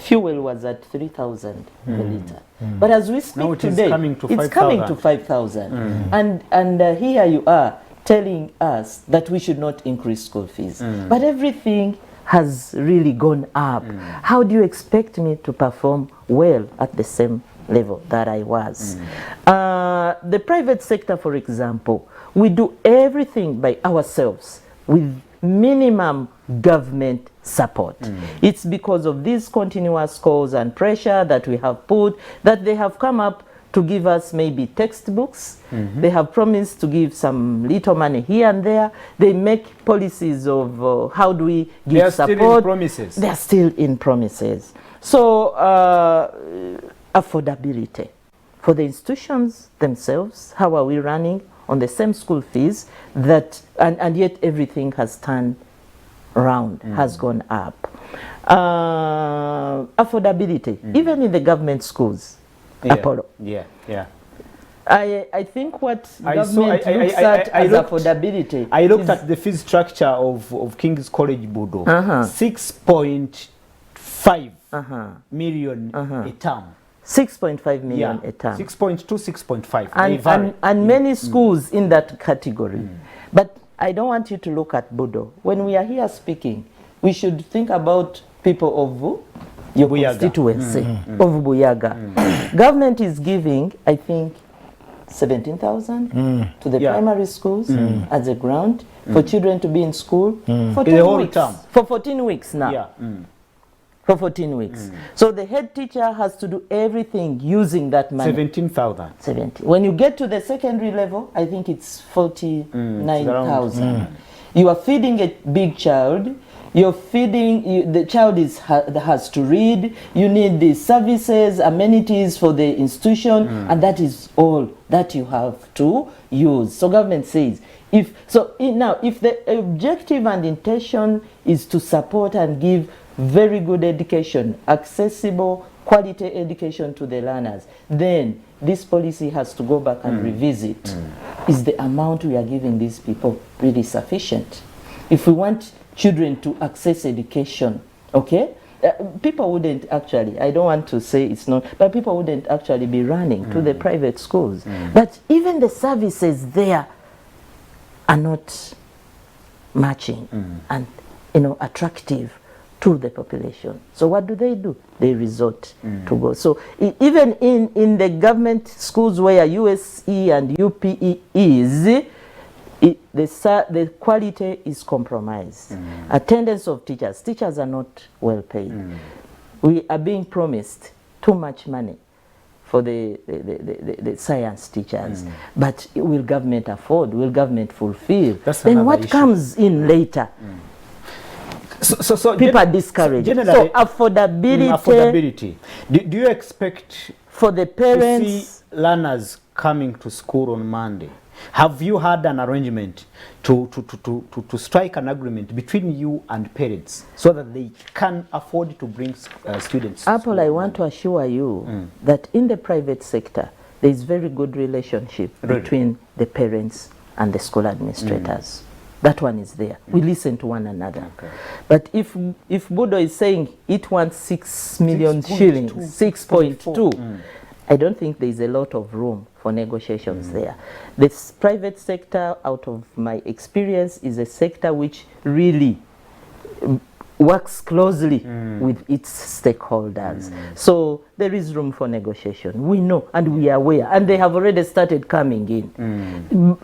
fuel was at 3,000 per litre. But as we speak now it today, is coming to it's coming to 5,000. And here you are telling us that we should not increase school fees. But everything has really gone up. How do you expect me to perform well at the same level that I was? The private sector, for example, we do everything by ourselves with minimum government support. It's because of these continuous calls and pressure that we have put that they have come up to give us maybe textbooks. They have promised to give some little money here and there. They make policies of how do we give support. Still in promises. They are still in promises. So affordability for the institutions themselves. How are we running on the same school fees that and yet everything has turned around, has gone up. Affordability, even in the government schools. Apollo. I think what government looks at as affordability. I looked at the fee structure of King's College Budo. 6.5 million a term. 6.5 million a term. 6.2, 6.5. And many schools in that category. But I don't want you to look at Budo. When we are here speaking, we should think about people of your constituency, of Buyaga. Government is giving, I think, 17,000 to the primary schools as a grant for children to be in school for 10 weeks. Term. For 14 weeks now. For 14 weeks. So the head teacher has to do everything using that money. 17,000. 70. When you get to the secondary level, I think it's 49,000. You are feeding a big child. You're feeding, the child has to read. You need the services, amenities for the institution, and that is all that you have to use. So government says, if the objective and intention is to support and give very good education, accessible, quality education to the learners, then this policy has to go back and revisit. Is the amount we are giving these people really sufficient? If we want children to access education, okay? People wouldn't actually, I don't want to say it's not, but people wouldn't actually be running to the private schools. But even the services there are not matching and attractive to the population. So what do? They resort to go. So even in the government schools where USE and UPE is, the quality is compromised. Attendance of teachers are not well paid. We are being promised too much money for the science teachers. But will government afford? Will government fulfill? Then what issue comes in later? So people are discouraged. So affordability. Do you expect for the parents to see learners coming to school on Monday? Have you had an arrangement to strike an agreement between you and parents so that they can afford to bring students to school? I want to assure you that in the private sector, there is very good relationship between the parents and the school administrators. That one is there. We listen to one another. But if Budo is saying it wants 6 million shillings, 6.2, I don't think there is a lot of room for negotiations there. This private sector, out of my experience, is a sector which really works closely with its stakeholders. So there is room for negotiation. We know and we are aware. And they have already started coming in,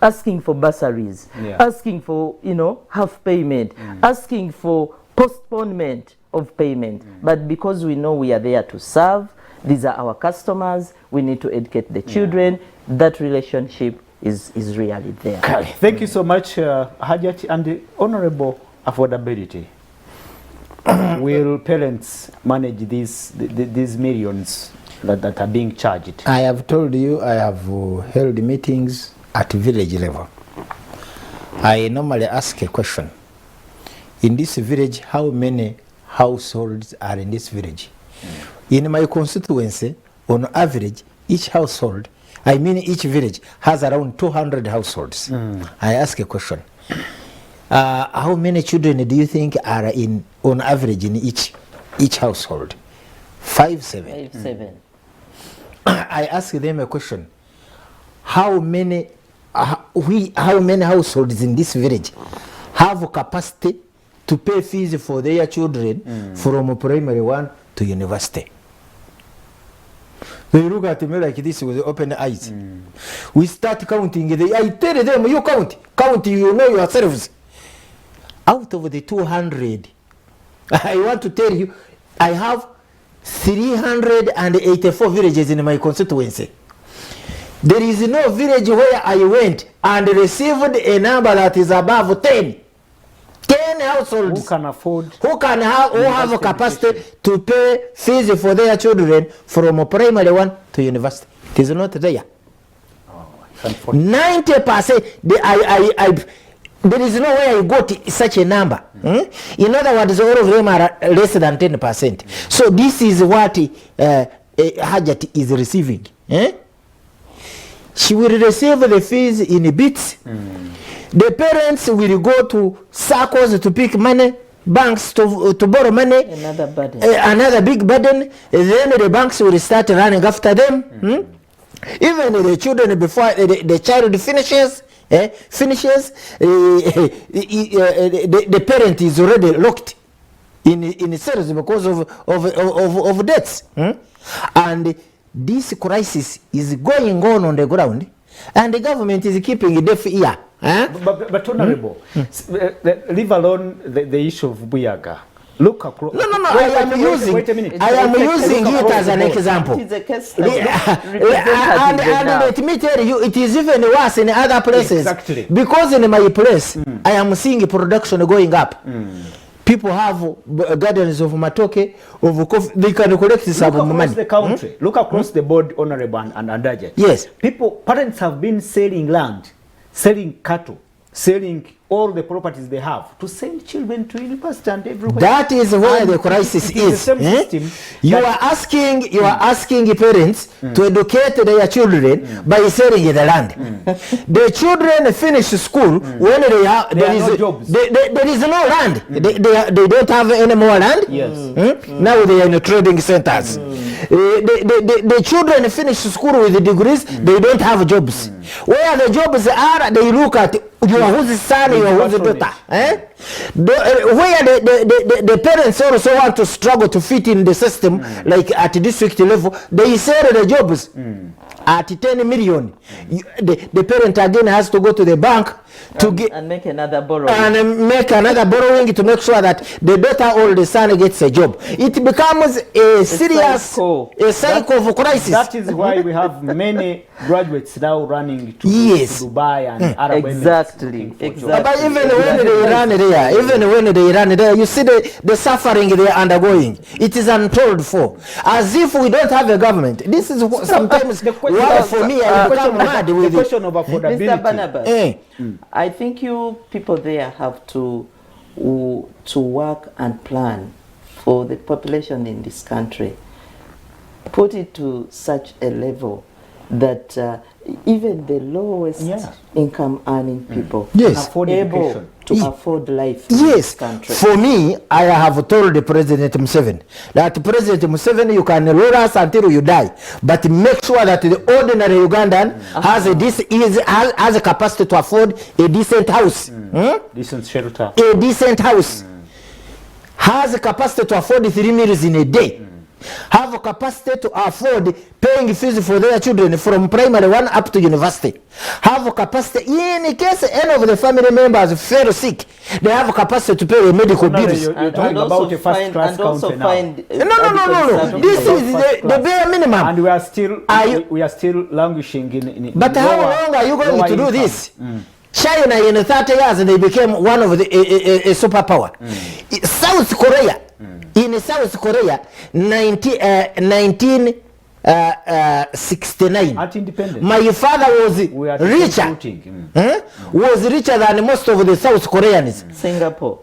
asking for bursaries, asking for, half payment, asking for postponement of payment. But because we know we are there to serve, these are our customers, we need to educate the children. That relationship is really there. Okay. Thank you so much, Hajat, and the honorable affordability. Will parents manage these millions that are being charged? I have told you I have held meetings at village level. I normally ask a question. In this village, how many households are in this village? In my constituency, on average, each household, I mean each village, has around 200 households. I ask a question. How many children do you think are on average in each household? 5, 7. 5, 7. I ask them a question. How many households in this village have capacity to pay fees for their children from primary 1 to university? They look at me like this with open eyes. We start counting. I tell them, you count, you know yourselves. Out of the 200, I want to tell you, I have 384 villages in my constituency. There is no village where I went and received a number that is above 10. 10 households Who can afford? who have a capacity to pay fees for their children from primary 1 to university. It is not there. 90%. There is no way I got such a number. In other words, all of them are less than 10%. So this is what Hajat is receiving. She will receive the fees in bits. The parents will go to circles to pick money, banks to borrow money. Another burden. Another big burden. Then the banks will start running after them. Even the children, before the child finishes, the parent is already locked in cells because of debts. And this crisis is going on the ground, and the government is keeping a deaf ear. But honorable, leave alone the issue of Buyaga. Look across. No. I am using it as an example. It is a case And let me tell you, it is even worse in other places. Exactly. Because in my place, I am seeing production going up. People have gardens of matoke, of coffee. They can collect some money. Look across the country. Look across the board, honorable and Adajat. Yes. Parents have been selling land, selling cattle, selling all the properties they have to send children to university and everywhere. That is where the crisis it is. The same system You are asking parents to educate their children by selling the land. The children finish school when there is no land. They don't have any more land. Yes. Now they are in trading centers. The children finish school with degrees. They don't have jobs. Where the jobs are, they look at whose son, whose daughter. Where the parents also want to struggle to fit in the system, like at district level, they sell the jobs at 10 million. The parent again has to go to the bank to get and make another borrowing. And make another borrowing to make sure that the daughter or the son gets a job. It becomes a serious cycle of crisis. That is why we have many graduates now running to Dubai and Arab Exactly. But even when they run there, you see the suffering they are undergoing. It is untold for. As if we don't have a government. This is sometimes for me, I become mad with the question of affordability. Mr. Barnabas, I think you people there have to work and plan for the population in this country. Put it to such a level that even the lowest income earning people are able to afford life in this country. For me, I have told the President Museveni that President Museveni, you can rule us until you die, but make sure that the ordinary Ugandan has a capacity to afford a decent house, decent shelter, a decent house, has a capacity to afford 3 meals in a day. have a capacity to afford paying fees for their children from primary 1 up to university, have a capacity in case any of the family members fell sick, they have a capacity to pay medical bills. You're talking about a first class county now. No. This is the bare minimum. And we are still languishing in but how long are you going to do this? China in 30 years they became one of the a superpower. South Korea, in South Korea, 1969. At independence. My father was richer. Was richer than most of the South Koreans. Singapore.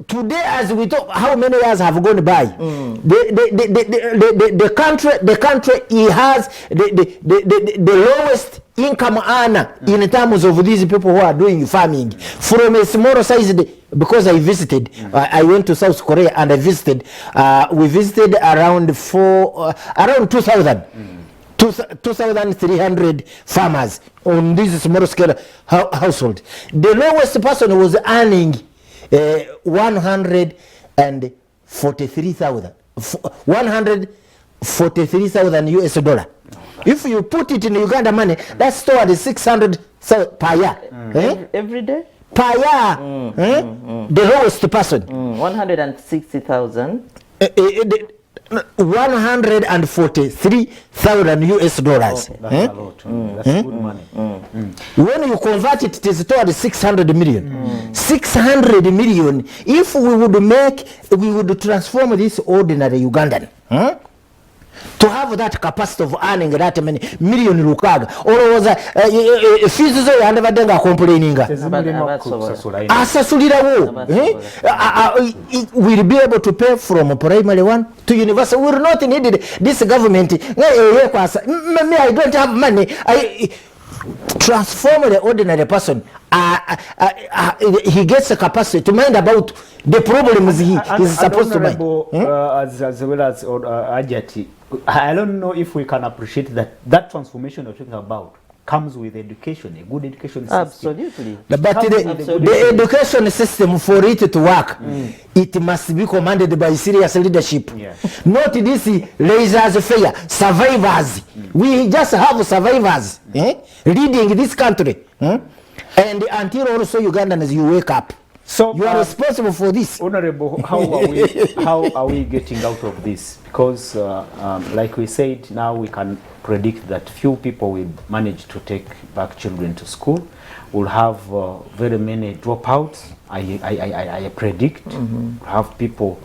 Today, as we talk, how many years have gone by? The country it has the lowest income earner in terms of these people who are doing farming. From a small size, because I visited, I went to South Korea and I visited. We visited around 2,000. 2,300 farmers on this small scale household. The lowest person was earning 143,000 US dollar. If you put it in Uganda money, that's toward 600 per year. Every day? Per year. The lowest person. 160,000. 143,000 US dollars. Okay. That's a lot. That's good money. When you convert it, it is toward 600 million. 600 million. If we would transform this ordinary Ugandan to have that capacity of earning that many million rukaga, or was fees zo yandebadenga complaining. We'll be able to pay from primary 1 to university. We will not need this government. Me, I don't have money. Transform the ordinary person. He gets a capacity to mind about the problems he is supposed to mind. As well as Ajati, I don't know if we can appreciate that transformation you're talking about comes with education, a good education system. Absolutely. But the education system, for it to work, it must be commanded by serious leadership. Yeah. Not this laissez-faire, survivors. We just have survivors leading this country. And until also Ugandans, you wake up. So you are responsible for this. Honorable, how are we getting out of this? Because like we said, now we can predict that few people will manage to take back children to school. We'll have very many dropouts. I predict. Have people,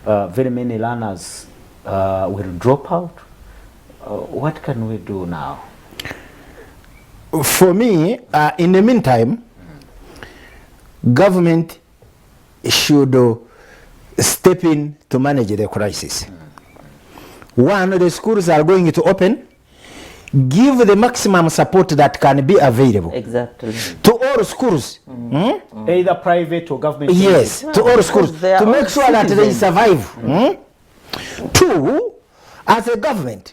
very many learners will drop out. What can we do now? For me, in the meantime, government should step in to manage the crisis. One, the schools are going to open. Give the maximum support that can be available. Exactly. To all schools. Either private or government. Yes, to all schools. To make sure that they survive. Two, as a government,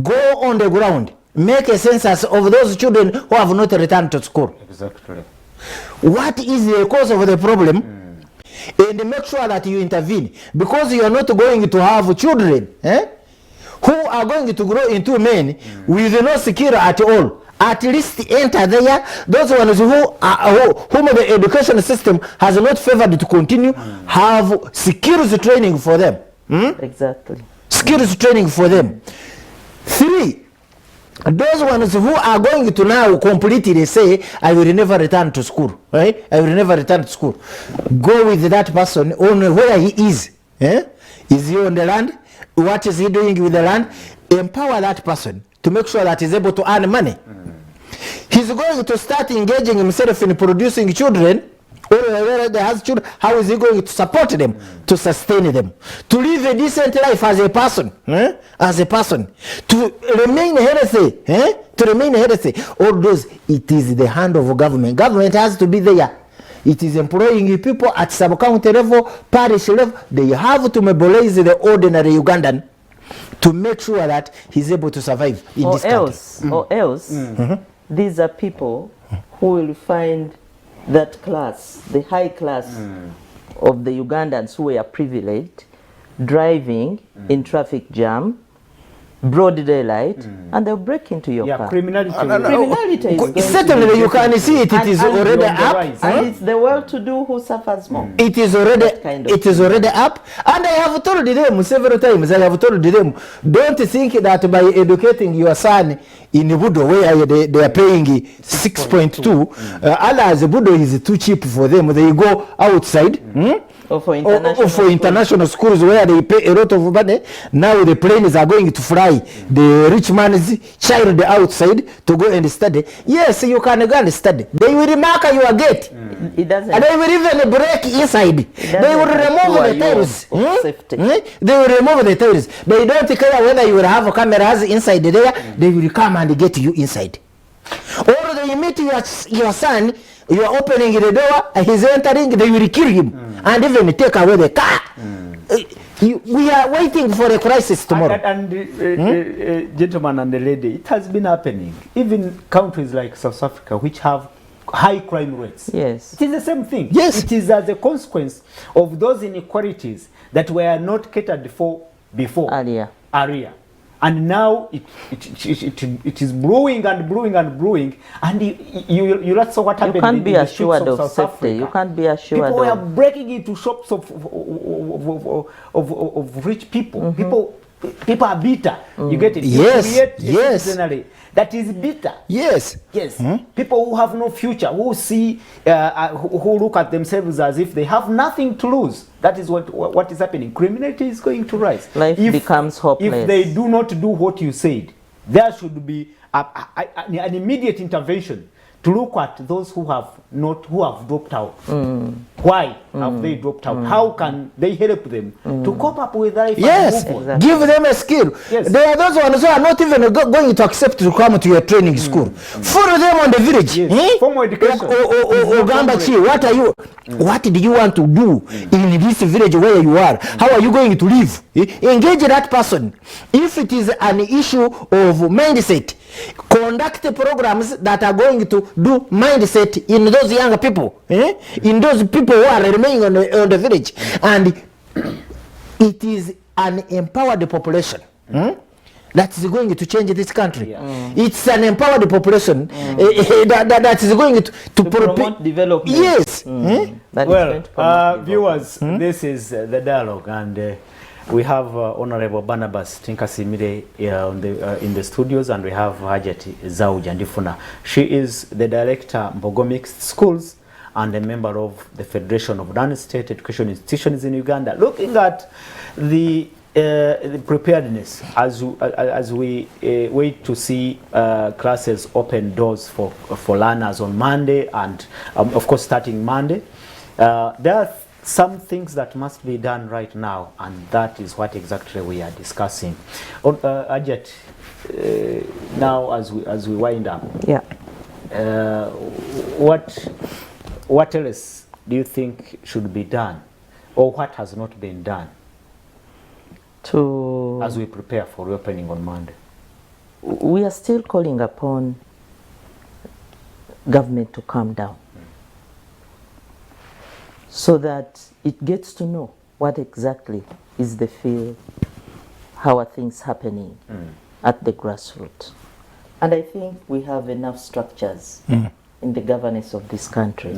go on the ground. Make a census of those children who have not returned to school. Exactly. What is the cause of the problem? And make sure that you intervene. Because you are not going to have children who are going to grow into men with no security at all. At least enter there. Those ones whom the education system has not favored to continue, have skills training for them. Exactly. Skills training for them. Three, those ones who are going to now completely say, I will never return to school. Right? I will never return to school. Go with that person on where he is. Is he on the land? What is he doing with the land? Empower that person to make sure that he's able to earn money. He's going to start engaging himself in producing children. Wherever they has children, how is he going to support them, to sustain them, to live a decent life as a person, as a person, to remain healthy, to remain healthy. All those, it is the hand of government. Government has to be there. It is employing people at sub-county level, parish level. They have to mobilize the ordinary Ugandan to make sure that he's able to survive in this country. Or else, these are people who will find that class, the high class of the Ugandans who were privileged, driving in traffic jam, broad daylight, and they'll break into your car. Criminality. Criminality is going certainly to be you can see it. It is and already on the up. rise. and it's the well-to-do who suffers more. It is already That kind of it is already up, and I have told them several times. I have told them, don't think that by educating your son in Budo where they are paying 6.2, others Budo is too cheap for them. They go outside. Or for Or international schools where they pay a lot of money. Now the planes are going to fly the rich man's child outside to go and study. Yes, you can go and study. They will mark your gate. It doesn't. And they will even break inside. They will remove the tiles. Safety. They will remove the tiles. They don't care whether you will have cameras inside there. They will come and get you inside. Or they meet your son, you are opening the door, and he's entering, they will kill him and even take away the car. We are waiting for a crisis tomorrow. Gentlemen and the lady, it has been happening. Even countries like South Africa, which have high crime rates. Yes. It is the same thing. Yes. It is as a consequence of those inequalities that were not catered for before. Earlier. And now it is brewing and brewing and brewing, and you that's what happened. You can't be in the streets assured of South safety. Africa. You can't be assured People were of... breaking into shops of rich people. People are bitter. You get it? Yes, You create a yes. citizenry that is bitter. Yes. Yes. People who have no future, who see, who look at themselves as if they have nothing to lose. That is what is happening. Criminality is going to rise. Life becomes hopeless. If they do not do what you said, there should be an immediate intervention to look at those who have dropped out. Why have they dropped out? How can they help them to cope up with life? Yes, and move on? Exactly. give them a skill. Yes. There are those ones who are not even going to accept to come to your training school. Follow them on the village. Yes. Formal education. Gambachi, what are you? What do you want to do in this village where you are? How are you going to live? Engage that person. If it is an issue of mindset, conduct programs that are going to do mindset in those young people, in those people who are remaining on the village, and it is an empowered population that is going to change this country. It's an empowered population that is going to promote development. Yes. That is going to promote Viewers, this is the dialogue, and we have Honorable Barnabas Tinkasimire in the studios, and we have Hajati Zauja Ndifuna. She is the director Mbogo Mixed Schools and a member of the Federation of Non-State Education Institutions in Uganda, looking at the preparedness as we wait to see classes open doors for learners on Monday, and of course starting Monday. There are some things that must be done right now, and that is what exactly we are discussing. Ajat, now as we wind up, what else do you think should be done, or what has not been done as we prepare for reopening on Monday? We are still calling upon government to calm down, so that it gets to know what exactly is the feel, how are things happening at the grassroots. And I think we have enough structures in the governance of this country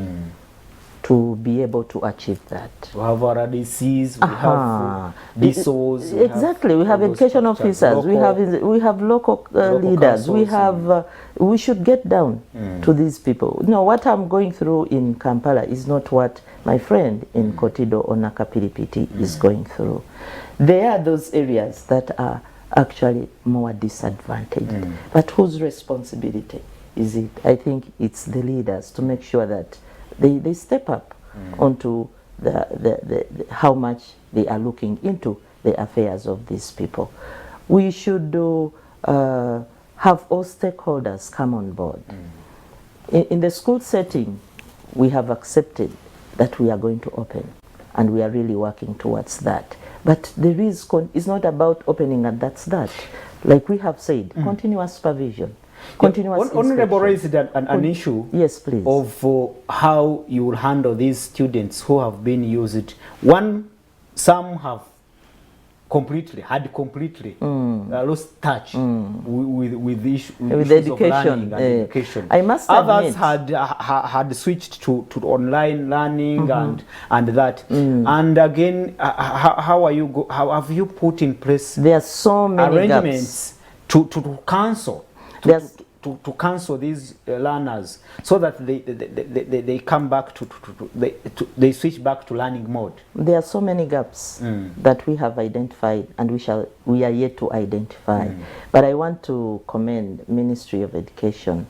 to be able to achieve that. We have our RDCs, we have DSOs. Exactly, we have education officers, we have local leaders, we should get down to these people. You know, what I'm going through in Kampala is not what my friend in Kotido or Nakapilipiti is going through. There are those areas that are actually more disadvantaged. But whose responsibility is it? I think it's the leaders to make sure that they step up onto the how much they are looking into the affairs of these people. We should have all stakeholders come on board. In the school setting, we have accepted that we are going to open, and we are really working towards that. But there is it's not about opening and that's that. Like we have said, continuous supervision. Honorable raised an issue, yes, please, of how you will handle these students who have been used. Some have had completely lost touch with the issue, With issues of education, learning and education. I must Others admit, had switched to online learning and that. And again, how have you put in place there are so many arrangements gaps. to cancel There's to cancel these learners so that they come back they switch back to learning mode? There are so many gaps that we have identified, and we are yet to identify. But I want to commend Ministry of Education.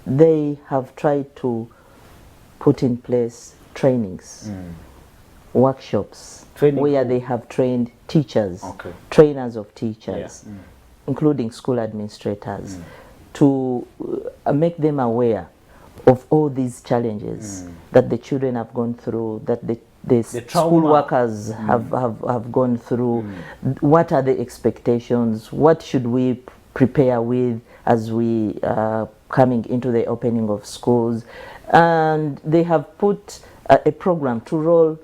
They have tried to put in place trainings, workshops, where they have trained teachers, trainers of teachers, including school administrators, to make them aware of all these challenges that the children have gone through, that the school workers have gone through. What are the expectations? What should we prepare with as we coming into the opening of schools? And they have put a program to roll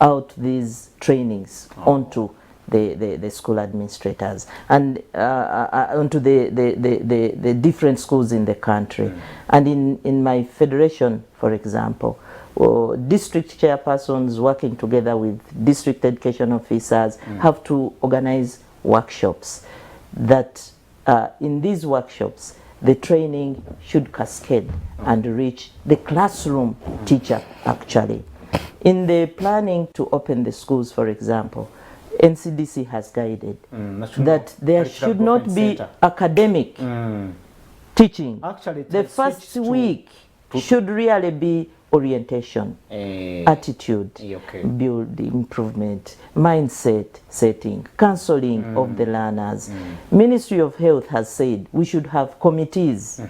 out these trainings onto the school administrators and onto the different schools in the country. And in my federation, for example, district chairpersons working together with district education officers have to organize workshops that in these workshops the training should cascade and reach the classroom teacher actually. In the planning to open the schools, for example, NCDC has guided that there should not be academic teaching. Actually, the first week should really be orientation, attitude, build improvement, mindset setting, counseling of the learners. Ministry of Health has said we should have committees,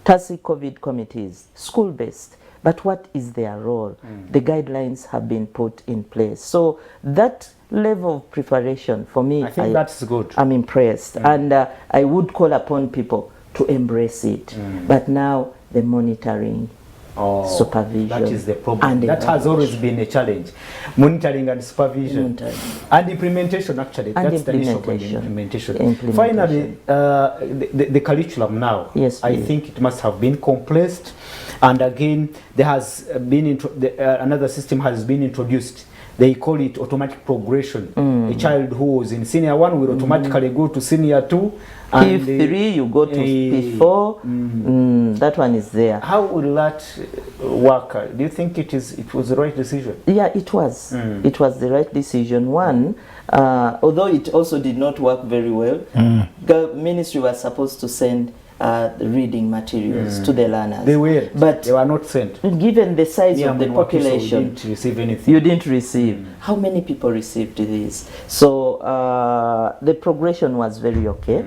TASI COVID committees, school-based. But what is their role? The guidelines have been put in place. So that level of preparation, for me, I think that's good. I'm impressed. And I would call upon people to embrace it. But now the monitoring, supervision. That is the problem. And that has always been a challenge. Monitoring and supervision. And implementation, actually. And that's the issue for the implementation. Finally, the curriculum now. Yes, I think it must have been compressed. And again, there has been another system has been introduced. They call it automatic progression. A child who was in senior 1 will automatically go to senior 2. And P3, you go to P4. That one is there. How will that work? Do you think it was the right decision? Yeah, it was. It was the right decision. One, although it also did not work very well, the ministry was supposed to send reading materials to the learners. They were, but they were not sent. Given the size of the population, you didn't receive anything. You didn't receive. How many people received this? So the progression was very okay.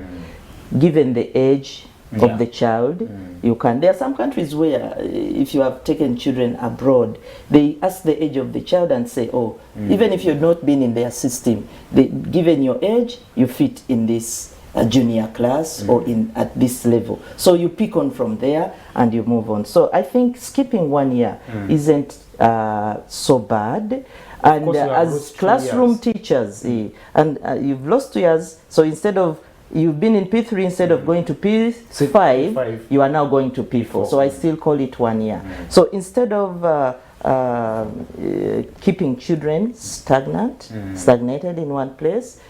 Given the age of the child, you can. There are some countries where, if you have taken children abroad, they ask the age of the child and say, "Oh, even if you've not been in their system, given your age, you fit in this." A junior class or at this level. So you pick on from there and you move on. So I think skipping 1 year isn't so bad. And as classroom teachers, and you've lost 2 years, so instead of you've been in P3, instead of going to P5, you are now going to P4. So I still call it 1 year. So instead of keeping children stagnated in one place,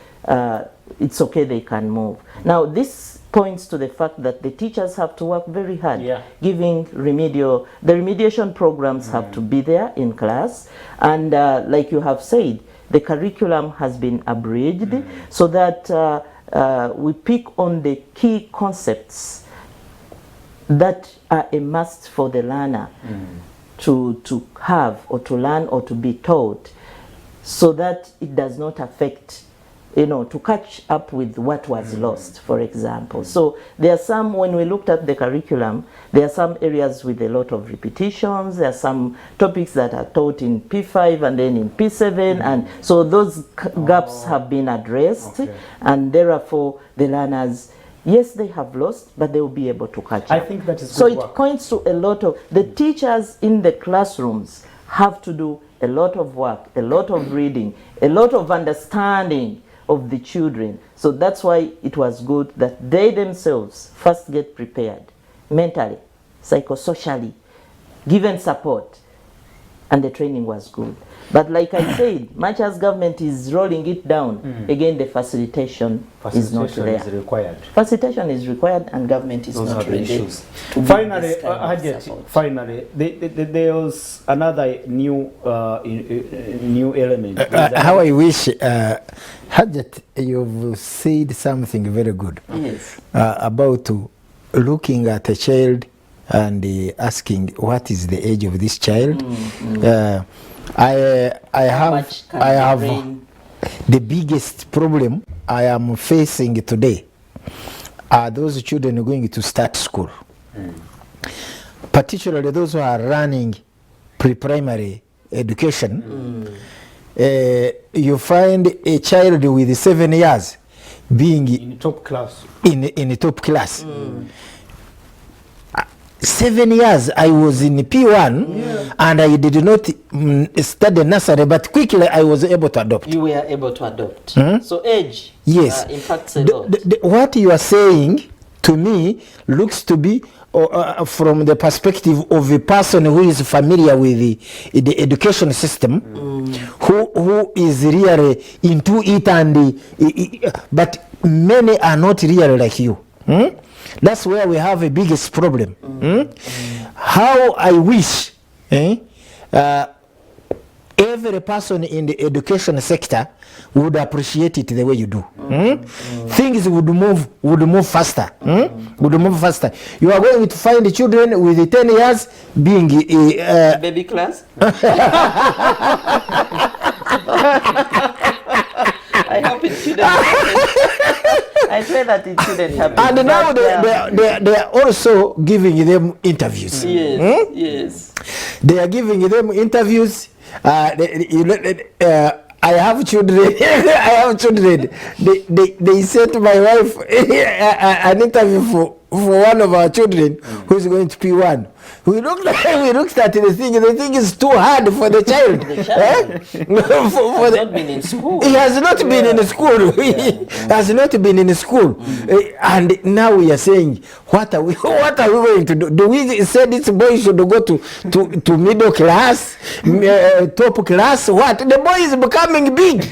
it's okay, they can move. Now this points to the fact that the teachers have to work very hard, giving the remediation programs have to be there in class, and like you have said, the curriculum has been abridged so that we pick on the key concepts that are a must for the learner to have or to learn or to be taught, so that it does not affect, to catch up with what was lost, for example. So there are some, when we looked at the curriculum, there are some areas with a lot of repetitions, there are some topics that are taught in P5 and then in P7, and so those gaps have been addressed, and therefore the learners, yes, they have lost, but they will be able to catch up. I think that is so good it points to a lot of, the teachers in the classrooms have to do a lot of work, a lot of reading, a lot of understanding of the children. So that's why it was good that they themselves first get prepared mentally, psychosocially, given support, and the training was good. But like I said, much as government is rolling it down, again the facilitation is not there. Is required. Facilitation is required, and government is not ready. Finally, finally, there was another new new element. How I wish, Hajat, you've said something very good. Yes. About looking at a child and asking what is the age of this child. I have the biggest problem I am facing today are those children going to start school, particularly those who are running pre-primary education. You find a child with 7 years being in top class. In top class. 7 years I was in P1 and I did not study nursery, but quickly I was able to adopt. You were able to adopt. So age impacts a lot. What you are saying to me looks to be from the perspective of a person who is familiar with the education system, who is really into it, and but many are not really like you. That's where we have a biggest problem. How I wish every person in the education sector would appreciate it the way you do. Things would move faster. Would move faster. You are going to find the children with 10 years being baby class. I hope it shouldn't happen. I pray that it shouldn't happen. And now they are also giving them interviews. Yes, yes. They are giving them interviews. I have children. I have children. They sent my wife an interview for one of our children who is going to P1. We looked at the thing. The thing is too hard for the child. Not been in school. He has not been in school. He has not been in school. And now we are saying, what are we going to do? Do we say this boy should go to middle class, top class? What? The boy is becoming big.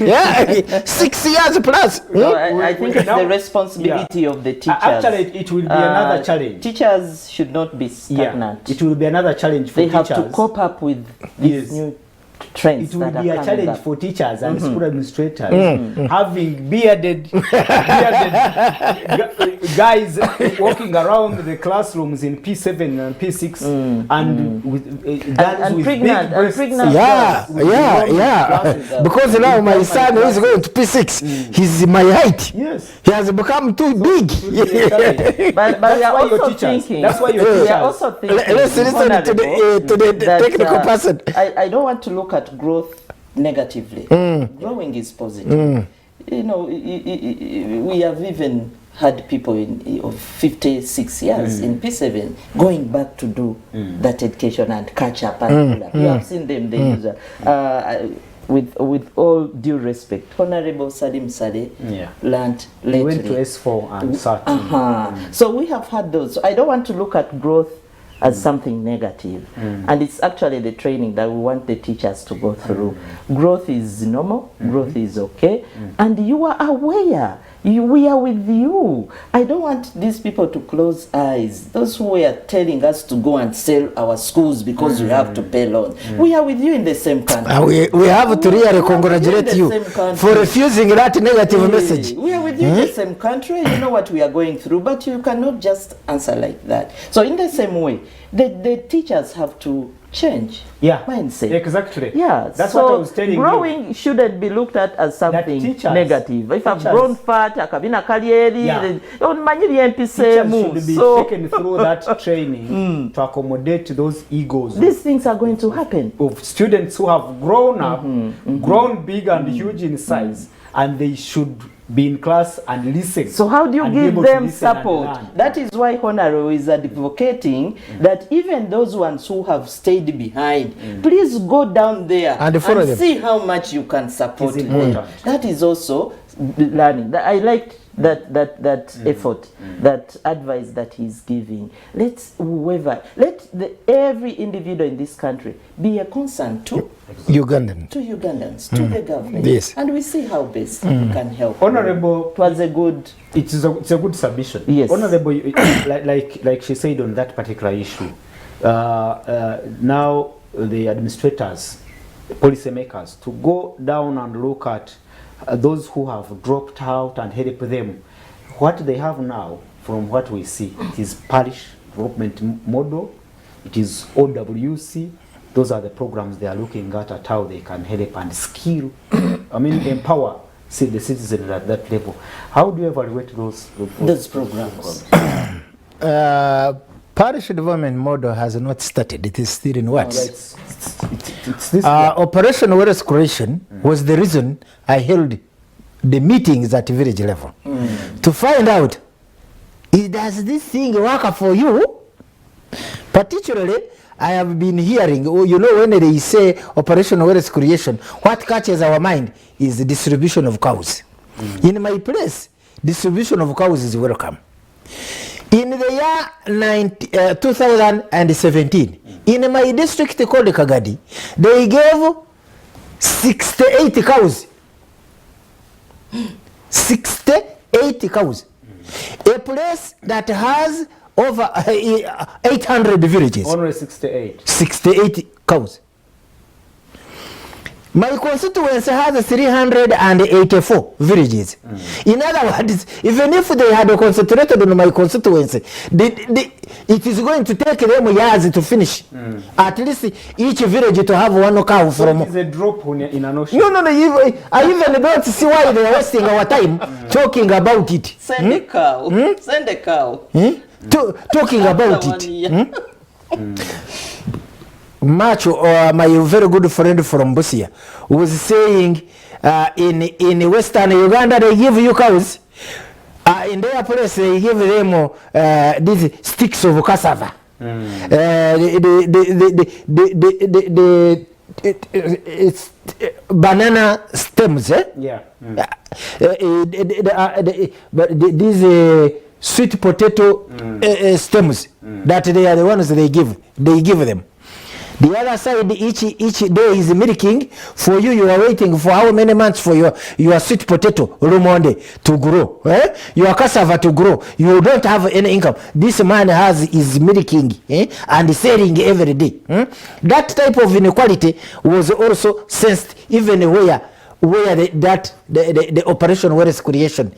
6 years plus. No, I think it's the responsibility of the teachers. Actually, it will be another challenge. Teachers should not be stagnant. It will be another challenge for teachers. They have to cope up with these new trends. It will be a challenge for teachers and school administrators. Having bearded guys walking around the classrooms in P7 and P6 and with girls with pregnant, big breasts. Because now my son who is going to P6, he's my height. Yes. He has become too big. But we are also thinking. That's why you're teachers. We are also thinking. Let's listen to the technical person. I don't want to look at growth negatively. Growing is positive. You know, we have even had people of 56 years in P7 going back to do that education and catch up and pull up. You have seen them. They use with all due respect, Honorable Salim Saleh learned lately. He went to S4 and sat. So we have had those. So I don't want to look at growth as something negative. And it's actually the training that we want the teachers to go through. Growth is normal, growth is okay, and you are aware. We are with you. I don't want these people to close eyes. Those who were telling us to go and sell our schools because we have to pay loans. We are with you in the same country. We have to really congratulate you for refusing that negative message. We are with you in the same country. You know what we are going through, but you cannot just answer like that. So in the same way, the teachers have to change mindset. Exactly. That's what I was telling you. Growing shouldn't be looked at as something negative. If I've grown fat, akabina kalieri, teachers should be taken through that training to accommodate those egos. These things are going to happen. Of students who have grown up, grown big and huge in size, and they should be in class and listen. So how do you and be give able to them listen and support? learn? That is why Honorable is advocating that even those ones who have stayed behind, please go down there And follow them. see how much you can support It is them. important. That is also learning. I liked that effort, that advice that he's giving. Let every individual in this country be a concern to Ugandan. Ugandans, to the government. Yes. And we see how best we can help. Honorable, It was a good. it's a good submission. Yes. Honorable, like she said on that particular issue, now the administrators, policymakers, to go down and look at those who have dropped out and help them. What they have now, from what we see, it is parish development model, it is OWC. Those are the programs they are looking at how they can help and skill, empower the citizens at that level. How do you evaluate those programs? Parish development model has not started. It is still in works. It's this Operation Wealth Creation was the reason I held the meetings at village level to find out, does this thing work for you? Particularly, I have been hearing, when they say Operation Wealth Creation, what catches our mind is the distribution of cows. In my place, distribution of cows is welcome. In the year 2017, in my district called Kagadi, they gave 68 cows. 68 cows. A place that has over 800 villages. Only 68. 68 cows. My constituency has 384 villages. In other words, even if they had concentrated on my constituency, it is going to take them years to finish. At least each village to have one cow from. It is a drop in an ocean. No, I even don't see why they are wasting our time talking about it. Send a cow. Send a cow. Talking about it. Macho, my very good friend from Busia, was saying in Western Uganda they give you cows. In their place they give them these sticks of cassava. It's banana stems, Yeah. but these sweet potato stems that they are the ones they give them. The other side, each day is milking. For you are waiting for how many months for your sweet potato, Rumonde, to grow. Your cassava to grow. You don't have any income. This man is milking and selling every day. That type of inequality was also sensed even where the Operation Wealth Creation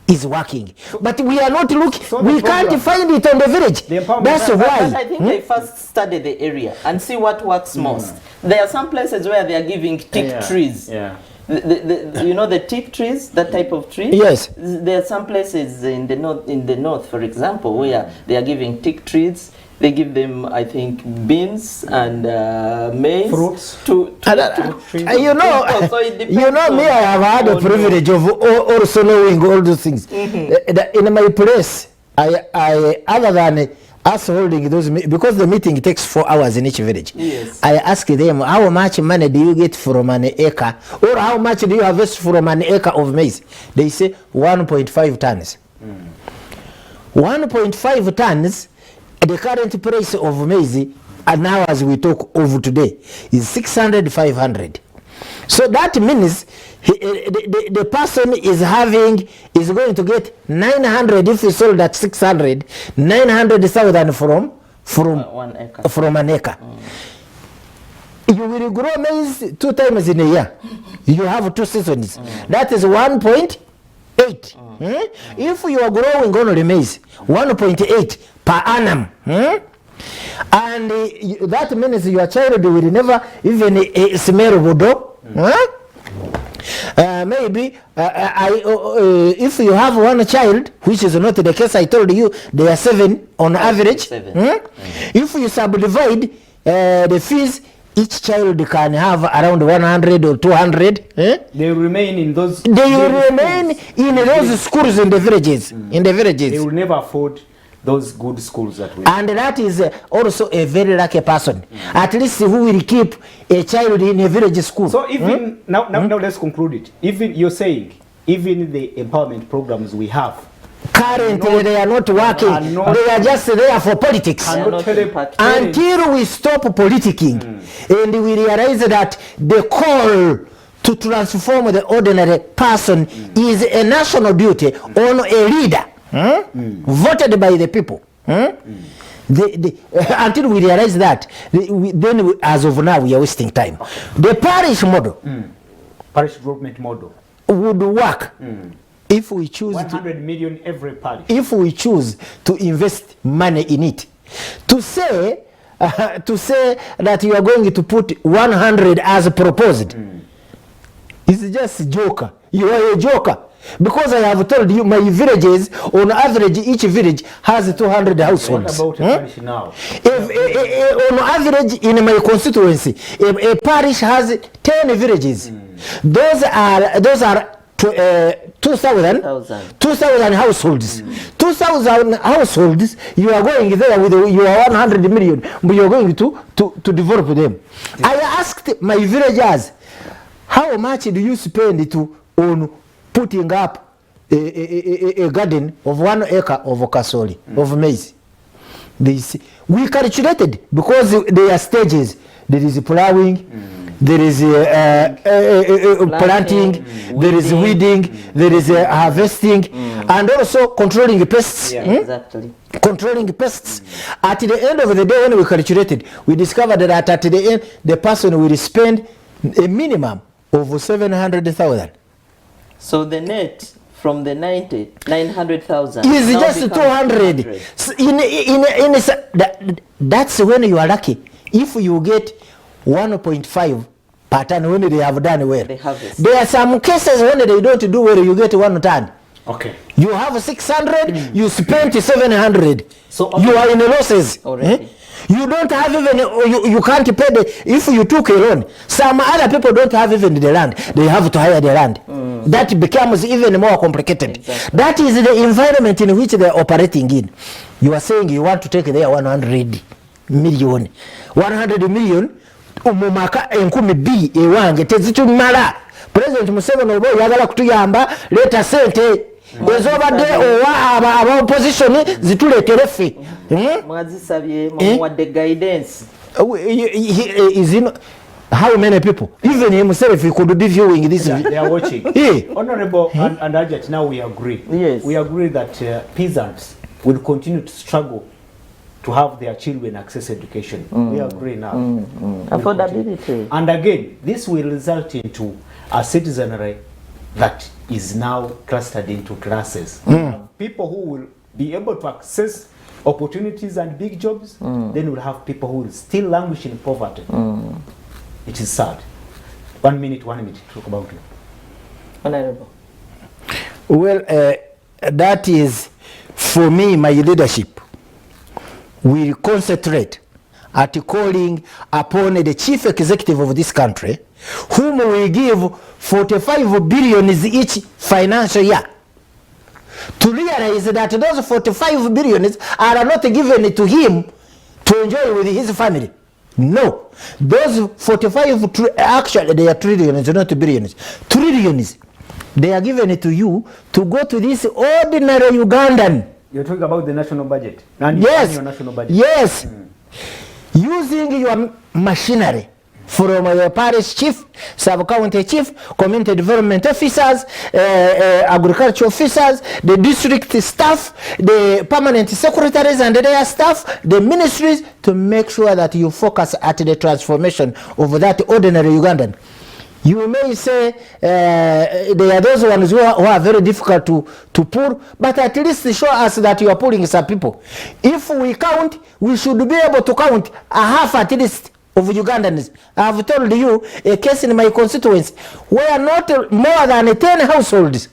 is working. But we are not looking, we can't find it on the village. That's why. I think they first study the area and see what works most. There are some places where they are giving teak trees. Yeah. The teak trees, that type of tree. Yes. There are some places in the north, for example, where they are giving teak trees. They give them, I think, beans and maize. Fruits. So me, I have had the privilege of also knowing all those things. In my place, I other than us holding those, because the meeting takes 4 hours in each village. Yes. I ask them, how much money do you get from an acre, or how much do you harvest from an acre of maize? They say 1.5 tons. 1.5 tons. The current price of maize, and now as we talk of today, is 600, 500. So that means the person is going to get 900 if he sold at 600, 900,000 from 1 acre. From an acre. You will grow maize 2 times in a year. You have 2 seasons. That is 1.8. If you are growing only maize, 1.8 per annum. And that means your child will never even smell Bodo. Maybe if you have one child, which is not the case, I told you they are 7 on average. 7. If you subdivide the fees each child can have around 100 or 200. They remain in those. They will remain in those schools in the villages. In the villages. They will never afford those good schools that we. And that is also a very lucky person. At least who will keep a child in a village school. So even now let's conclude it. Even you're saying, even the empowerment programs we have. Currently, they are not working. They are just there for politics. Until we stop politicking and we realize that the call to transform the ordinary person is a national duty on a leader voted by the people. Until we realize that, then as of now, we are wasting time. The parish model, parish development model, would work. If we choose 100 million every parish. If we choose to invest money in it, to say that you are going to put 100 as proposed, is just a joker. You are a joker. Because I have told you, my villages, on average, each village has 200 households. What about a parish now? On average, in my constituency, a parish has 10 villages. Those are 2,000 households. 2,000 households, you are going there with your 100 million, but you are going to develop them. I asked my villagers, how much do you spend on putting up a garden of 1 acre of kasoli, of maize? We calculated, because there are stages. There is plowing, there is planting, there is weeding, there is harvesting, and also controlling pests. Exactly. Controlling pests. At the end of the day, when we calculated, we discovered that at the end, the person will spend a minimum of 700,000. So the net from the 900,000 is just 200. That's when you are lucky. If you get 1.5 per ton when they have done well. There are some cases when they don't do well, you get 1 ton. Okay. You have 600, you spent 700. So you are in losses. You don't have even, you can't pay if you took a loan. Some other people don't have even the land. They have to hire the land. That becomes even more complicated. Exactly. That is the environment in which they are operating in. You are saying you want to take their 100 million. 100 million, umumaka enkumi B ewange tezitumala. President Museveni obo yagala kutuyamba leta sente. Ezobadde owa aba opposition zituletere ffe. Mwazisabye muwadde guidance. How many people? Even himself, he could be viewing this. They are watching. Honorable and Ajat, now we agree. Yes. We agree that peasants will continue to struggle to have their children access education. We agree now. Affordability. And again, this will result into a citizenry that is now clustered into classes. People who will be able to access opportunities and big jobs, then we'll have people who will still languish in poverty. It is sad. 1 minute, talk about it. Honorable. Well, that is, for me, my leadership will concentrate at calling upon the chief executive of this country, whom we give 45 billion each financial year, to realize that those 45 billion are not given to him to enjoy with his family. No, those 45 actually they are trillions, not billions. Trillions, they are given to you to go to this ordinary Ugandan. You're talking about the national budget. Yes, your national budget. Yes. Using your machinery from your parish chief, sub-county chief, community development officers, agriculture officers, the district staff, the permanent secretaries and their staff, the ministries, to make sure that you focus at the transformation of that ordinary Ugandan. You may say there are those ones who are very difficult to pull, but at least show us that you are pulling some people. If we count, we should be able to count a half at least of Ugandans. I have told you a case in my constituency where not more than 10 households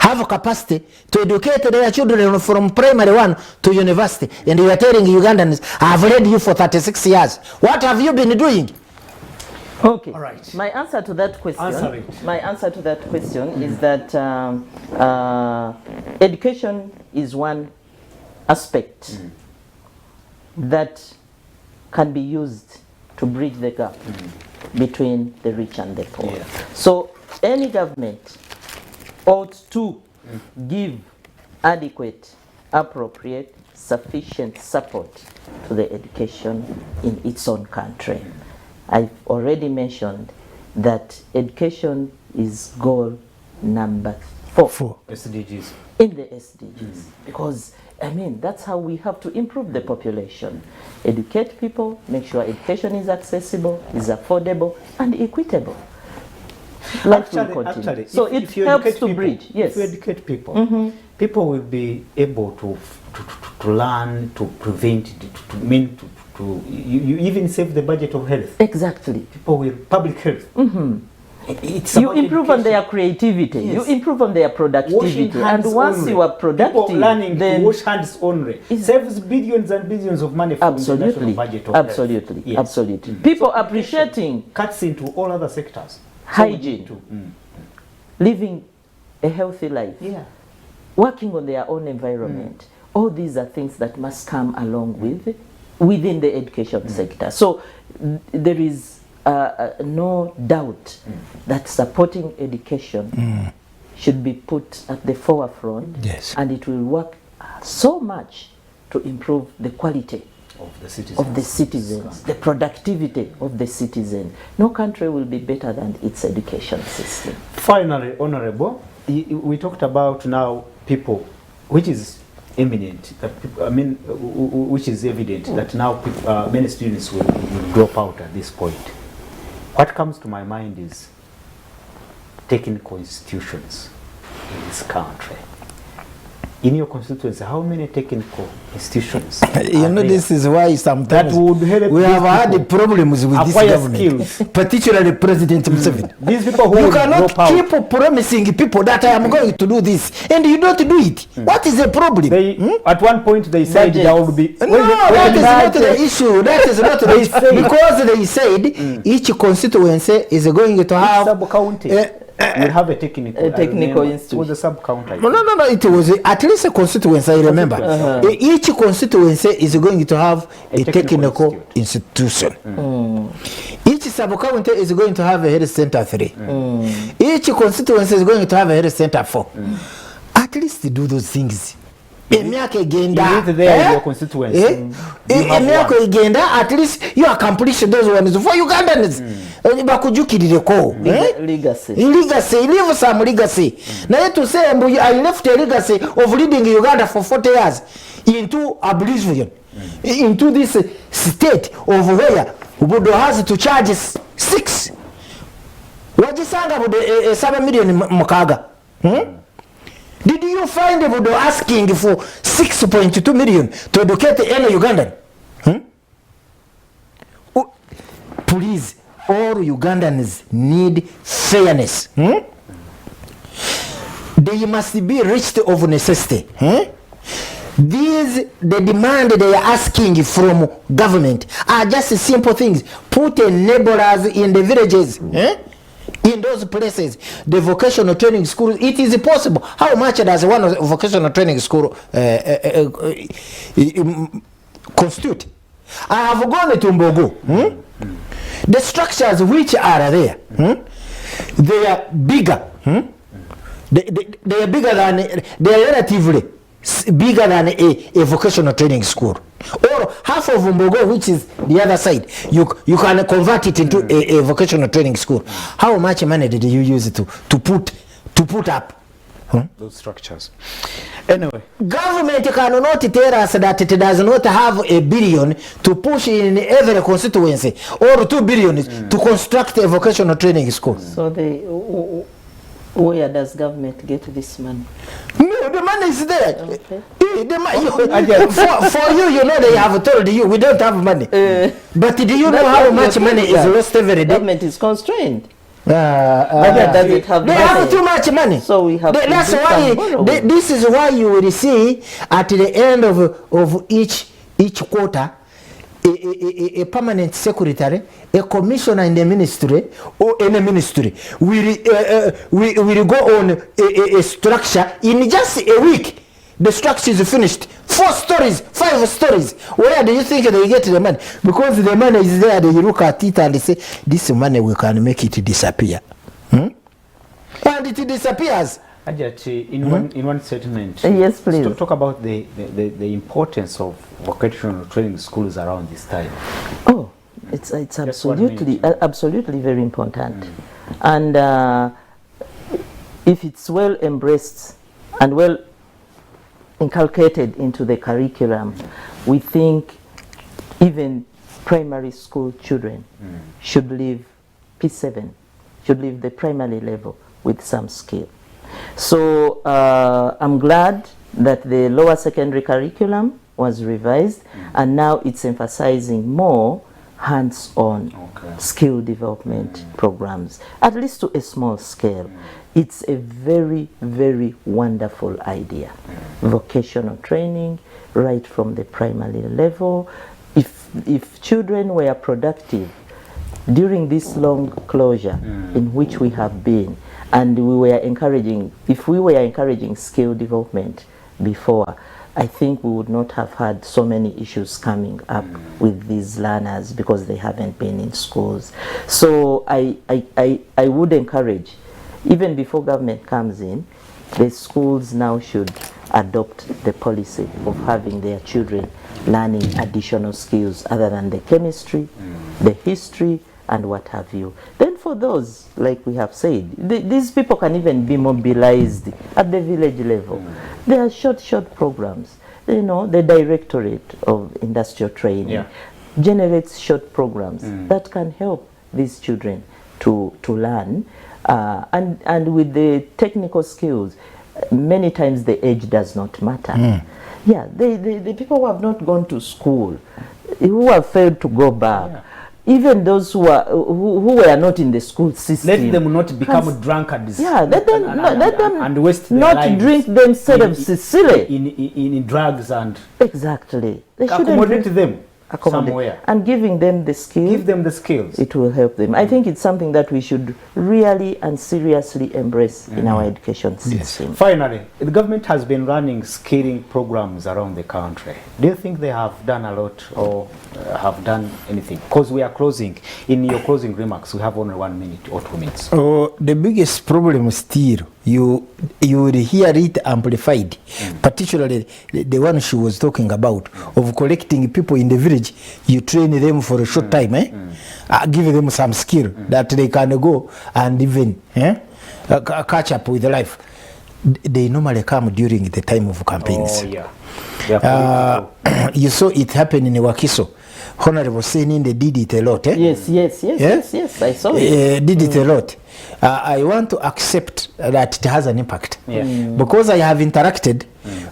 have a capacity to educate their children from primary 1 to university, and you are telling Ugandans, I have led you for 36 years. What have you been doing? Okay. All right. My answer to that question. Answer it. My answer to that question is that education is one aspect that can be used to bridge the gap between the rich and the poor. Yeah. So any government ought to give adequate, appropriate, sufficient support to the education in its own country. I've already mentioned that education is goal number 4 SDGs. in the SDGs, because I mean that's how we have to improve the population. Educate people, make sure education is accessible, is affordable, and equitable. Life will continue. Actually, so if it you helps educate to people, bridge. Yes. If you educate people, people will be able to learn, to prevent, you even save the budget of health. Exactly. People will public health. It's You about improve on education. their creativity. Yes. You improve on their productivity. Washing hands And once only. you are People productive, learning then to wash hands only Is- saves billions and billions of money from the national absolutely, budget of absolutely, health. Yes. absolutely. People appreciating Cuts into all other sectors. hygiene, So we need living a healthy life, yeah. working on their own environment. All these are things that must come along with within the education sector. So there is no doubt that supporting education should be put at the forefront, Yes. and it will work so much to improve the quality Of the citizens. the productivity of the citizen. No country will be better than its education system. Finally, Honorable, we talked about now people, which is imminent, that people, I mean, which is evident that now people, many students will drop out at this point. What comes to my mind is technical institutions in this country. In your constituency, how many technical institutions? You know, this is why sometimes That would help we these have had people problems with this acquire government, skills. particularly President Museveni. These people who You will cannot drop out. keep promising people that I am going to do this, and you don't do it. What is the problem? They, at one point they said Budgets. there would be... No, that is not the issue. That is not the They issue. say- Because they said each constituency is going to have sub-county will have a technical, A technical institute. With the sub-county. No. It was at least a constituency. I remember. Each constituency is going to have a technical institution. Each sub-county is going to have a health center 3. Each constituency is going to have a health center 4. At least do those things. Emyaka egenda. You live there in your constituency. You have Emyaka one. egenda, at least you accomplish those ones for Ugandans. Bakujukirireko. Legacy. Legacy, leave some legacy. Naye to say I left a legacy of leading Uganda for 40 years into oblivion, into this state of where Ubudo has to charge 6. Wajisanga Budo 7 million mukaga. Did you find Budo asking for 6.2 million to educate any Ugandan? Please, all Ugandans need fairness. They must be reached of necessity. The demand they are asking from government are just simple things. Put enablers in the villages. In those places, the vocational training school, it is possible. How much does one vocational training school constitute? I have gone to Mbogo. The structures which are there, they are bigger. They are bigger than, they are relatively bigger than a vocational training school. Or half of Mbogo, which is the other side, you can convert it into a vocational training school. How much money did you use to put up those structures? Anyway, government cannot tell us that it does not have $1 billion to push in every constituency or $2 billion to construct a vocational training school. So where does government get this money? No, the money is there. Okay. For you know they have told you we don't have money. But do you know how much money is lost every day? Government is constrained. does it have they money? have too much money. So we have to That's do why some borrowing. this is why you will see at the end of each quarter a permanent secretary, a commissioner in the ministry or in a ministry will go on a structure in just a week. The structure is finished. 4 stories, 5 stories. Where do you think they get the money? Because the money is there. They look at it and they say, this money we can make it disappear. And it disappears. Ajati, in one statement, Yes, please. Talk about the importance of vocational training schools around this time. Oh, it's absolutely very important. And if it's well embraced and well inculcated into the curriculum, we think even primary school children should leave P7, should leave the primary level with some skill. So I'm glad that the lower secondary curriculum was revised, and now it's emphasizing more hands-on skill development programs, at least to a small scale. It's a very, very wonderful idea. Vocational training right from the primary level. If children were productive during this long closure in which we have been, and if we were encouraging skill development before, I think we would not have had so many issues coming up with these learners because they haven't been in schools. So I would encourage, even before government comes in, the schools now should adopt the policy of having their children learning additional skills other than the chemistry, the history, and what have you. Then for those, like we have said, these people can even be mobilized at the village level. There are short programs. You know, the Directorate of Industrial Training generates short programs that can help these children to learn. And with the technical skills, many times the age does not matter. Yeah, the people who have not gone to school, who have failed to go back, even those who were not in the school system, let them not become drunkards. Yeah, let them and waste their not lives drink themselves of Sicily. In drugs and exactly. They accommodate them accommodate somewhere. And giving them the skills. Give them the skills. It will help them. I think it's something that we should really and seriously embrace in our education system. Yes. Finally, the government has been running skilling programs around the country. Do you think they have done a lot or have done anything? Because we are closing. In your closing remarks, we have only 1 minute or 2 minutes. Oh, the biggest problem still, you will hear it amplified, particularly the one she was talking about, of collecting people in the village. You train them for a short time, give them some skill that they can go and even catch up with life. They normally come during the time of campaigns. You saw it happen in Wakiso. Honorable Senin, they did it a lot. Yes, I saw it. Did it a lot. I want to accept that it has an impact. Because I have interacted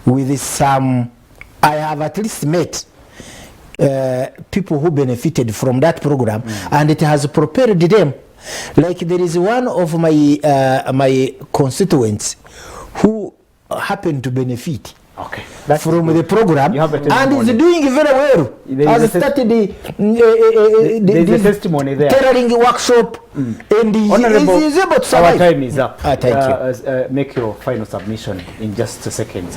with some, I have at least met people who benefited from that program, and it has prepared them. Like there is one of my constituents who happened to benefit from the program, and is doing very well. Has started the testimony there. tailoring workshop, and he is able to survive. Our time is up. Thank you. Make your final submission in just a second.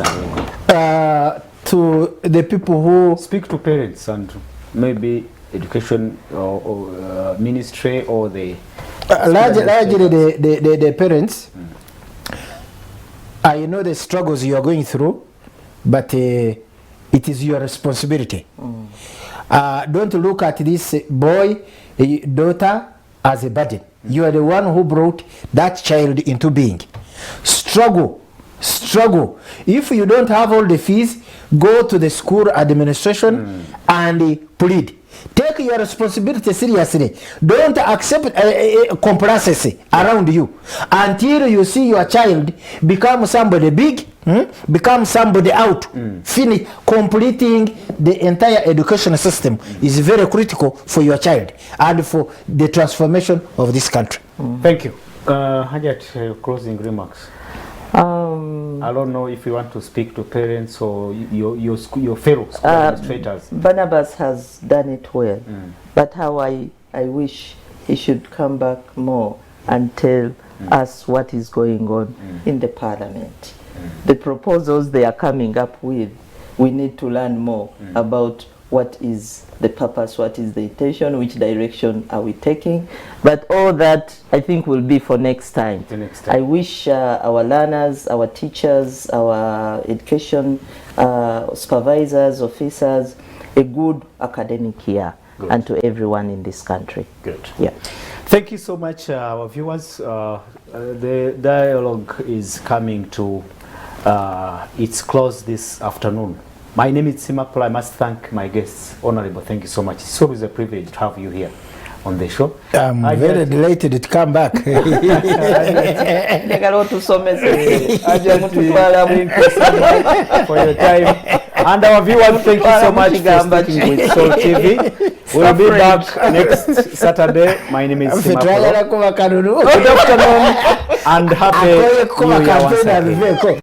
To the people who speak to parents and maybe education or ministry or the largely the parents. I know the struggles you are going through, but it is your responsibility. Don't look at this boy, daughter as a burden. You are the one who brought that child into being. Struggle. If you don't have all the fees, go to the school administration and plead. Take your responsibility seriously. Don't accept complacency around you until you see your child become somebody big become somebody out, finish completing the entire education system is very critical for your child and for the transformation of this country. Thank you. Hajat, closing remarks. I don't know if you want to speak to parents or your fellow school administrators. Barnabas has done it well, but how I wish he should come back more and tell us what is going on in the parliament. The proposals they are coming up with, we need to learn more about what is the purpose, what is the intention, which direction are we taking. But all that I think will be for next time. I wish our learners, our teachers, our education supervisors, officers, a good academic year. Good. And to everyone in this country. Good. Yeah. Thank you so much, our viewers. The dialogue is coming to its close this afternoon. My name is Simapolo. I must thank my guests. Honorable, thank you so much. It's always a privilege to have you here on the show. I'm very delighted to come back. Thank you so much for your time. And our viewers, thank you so much for sticking with Soul TV. We'll be back next Saturday. My name is Simapolo. Good afternoon and happy New Year once again.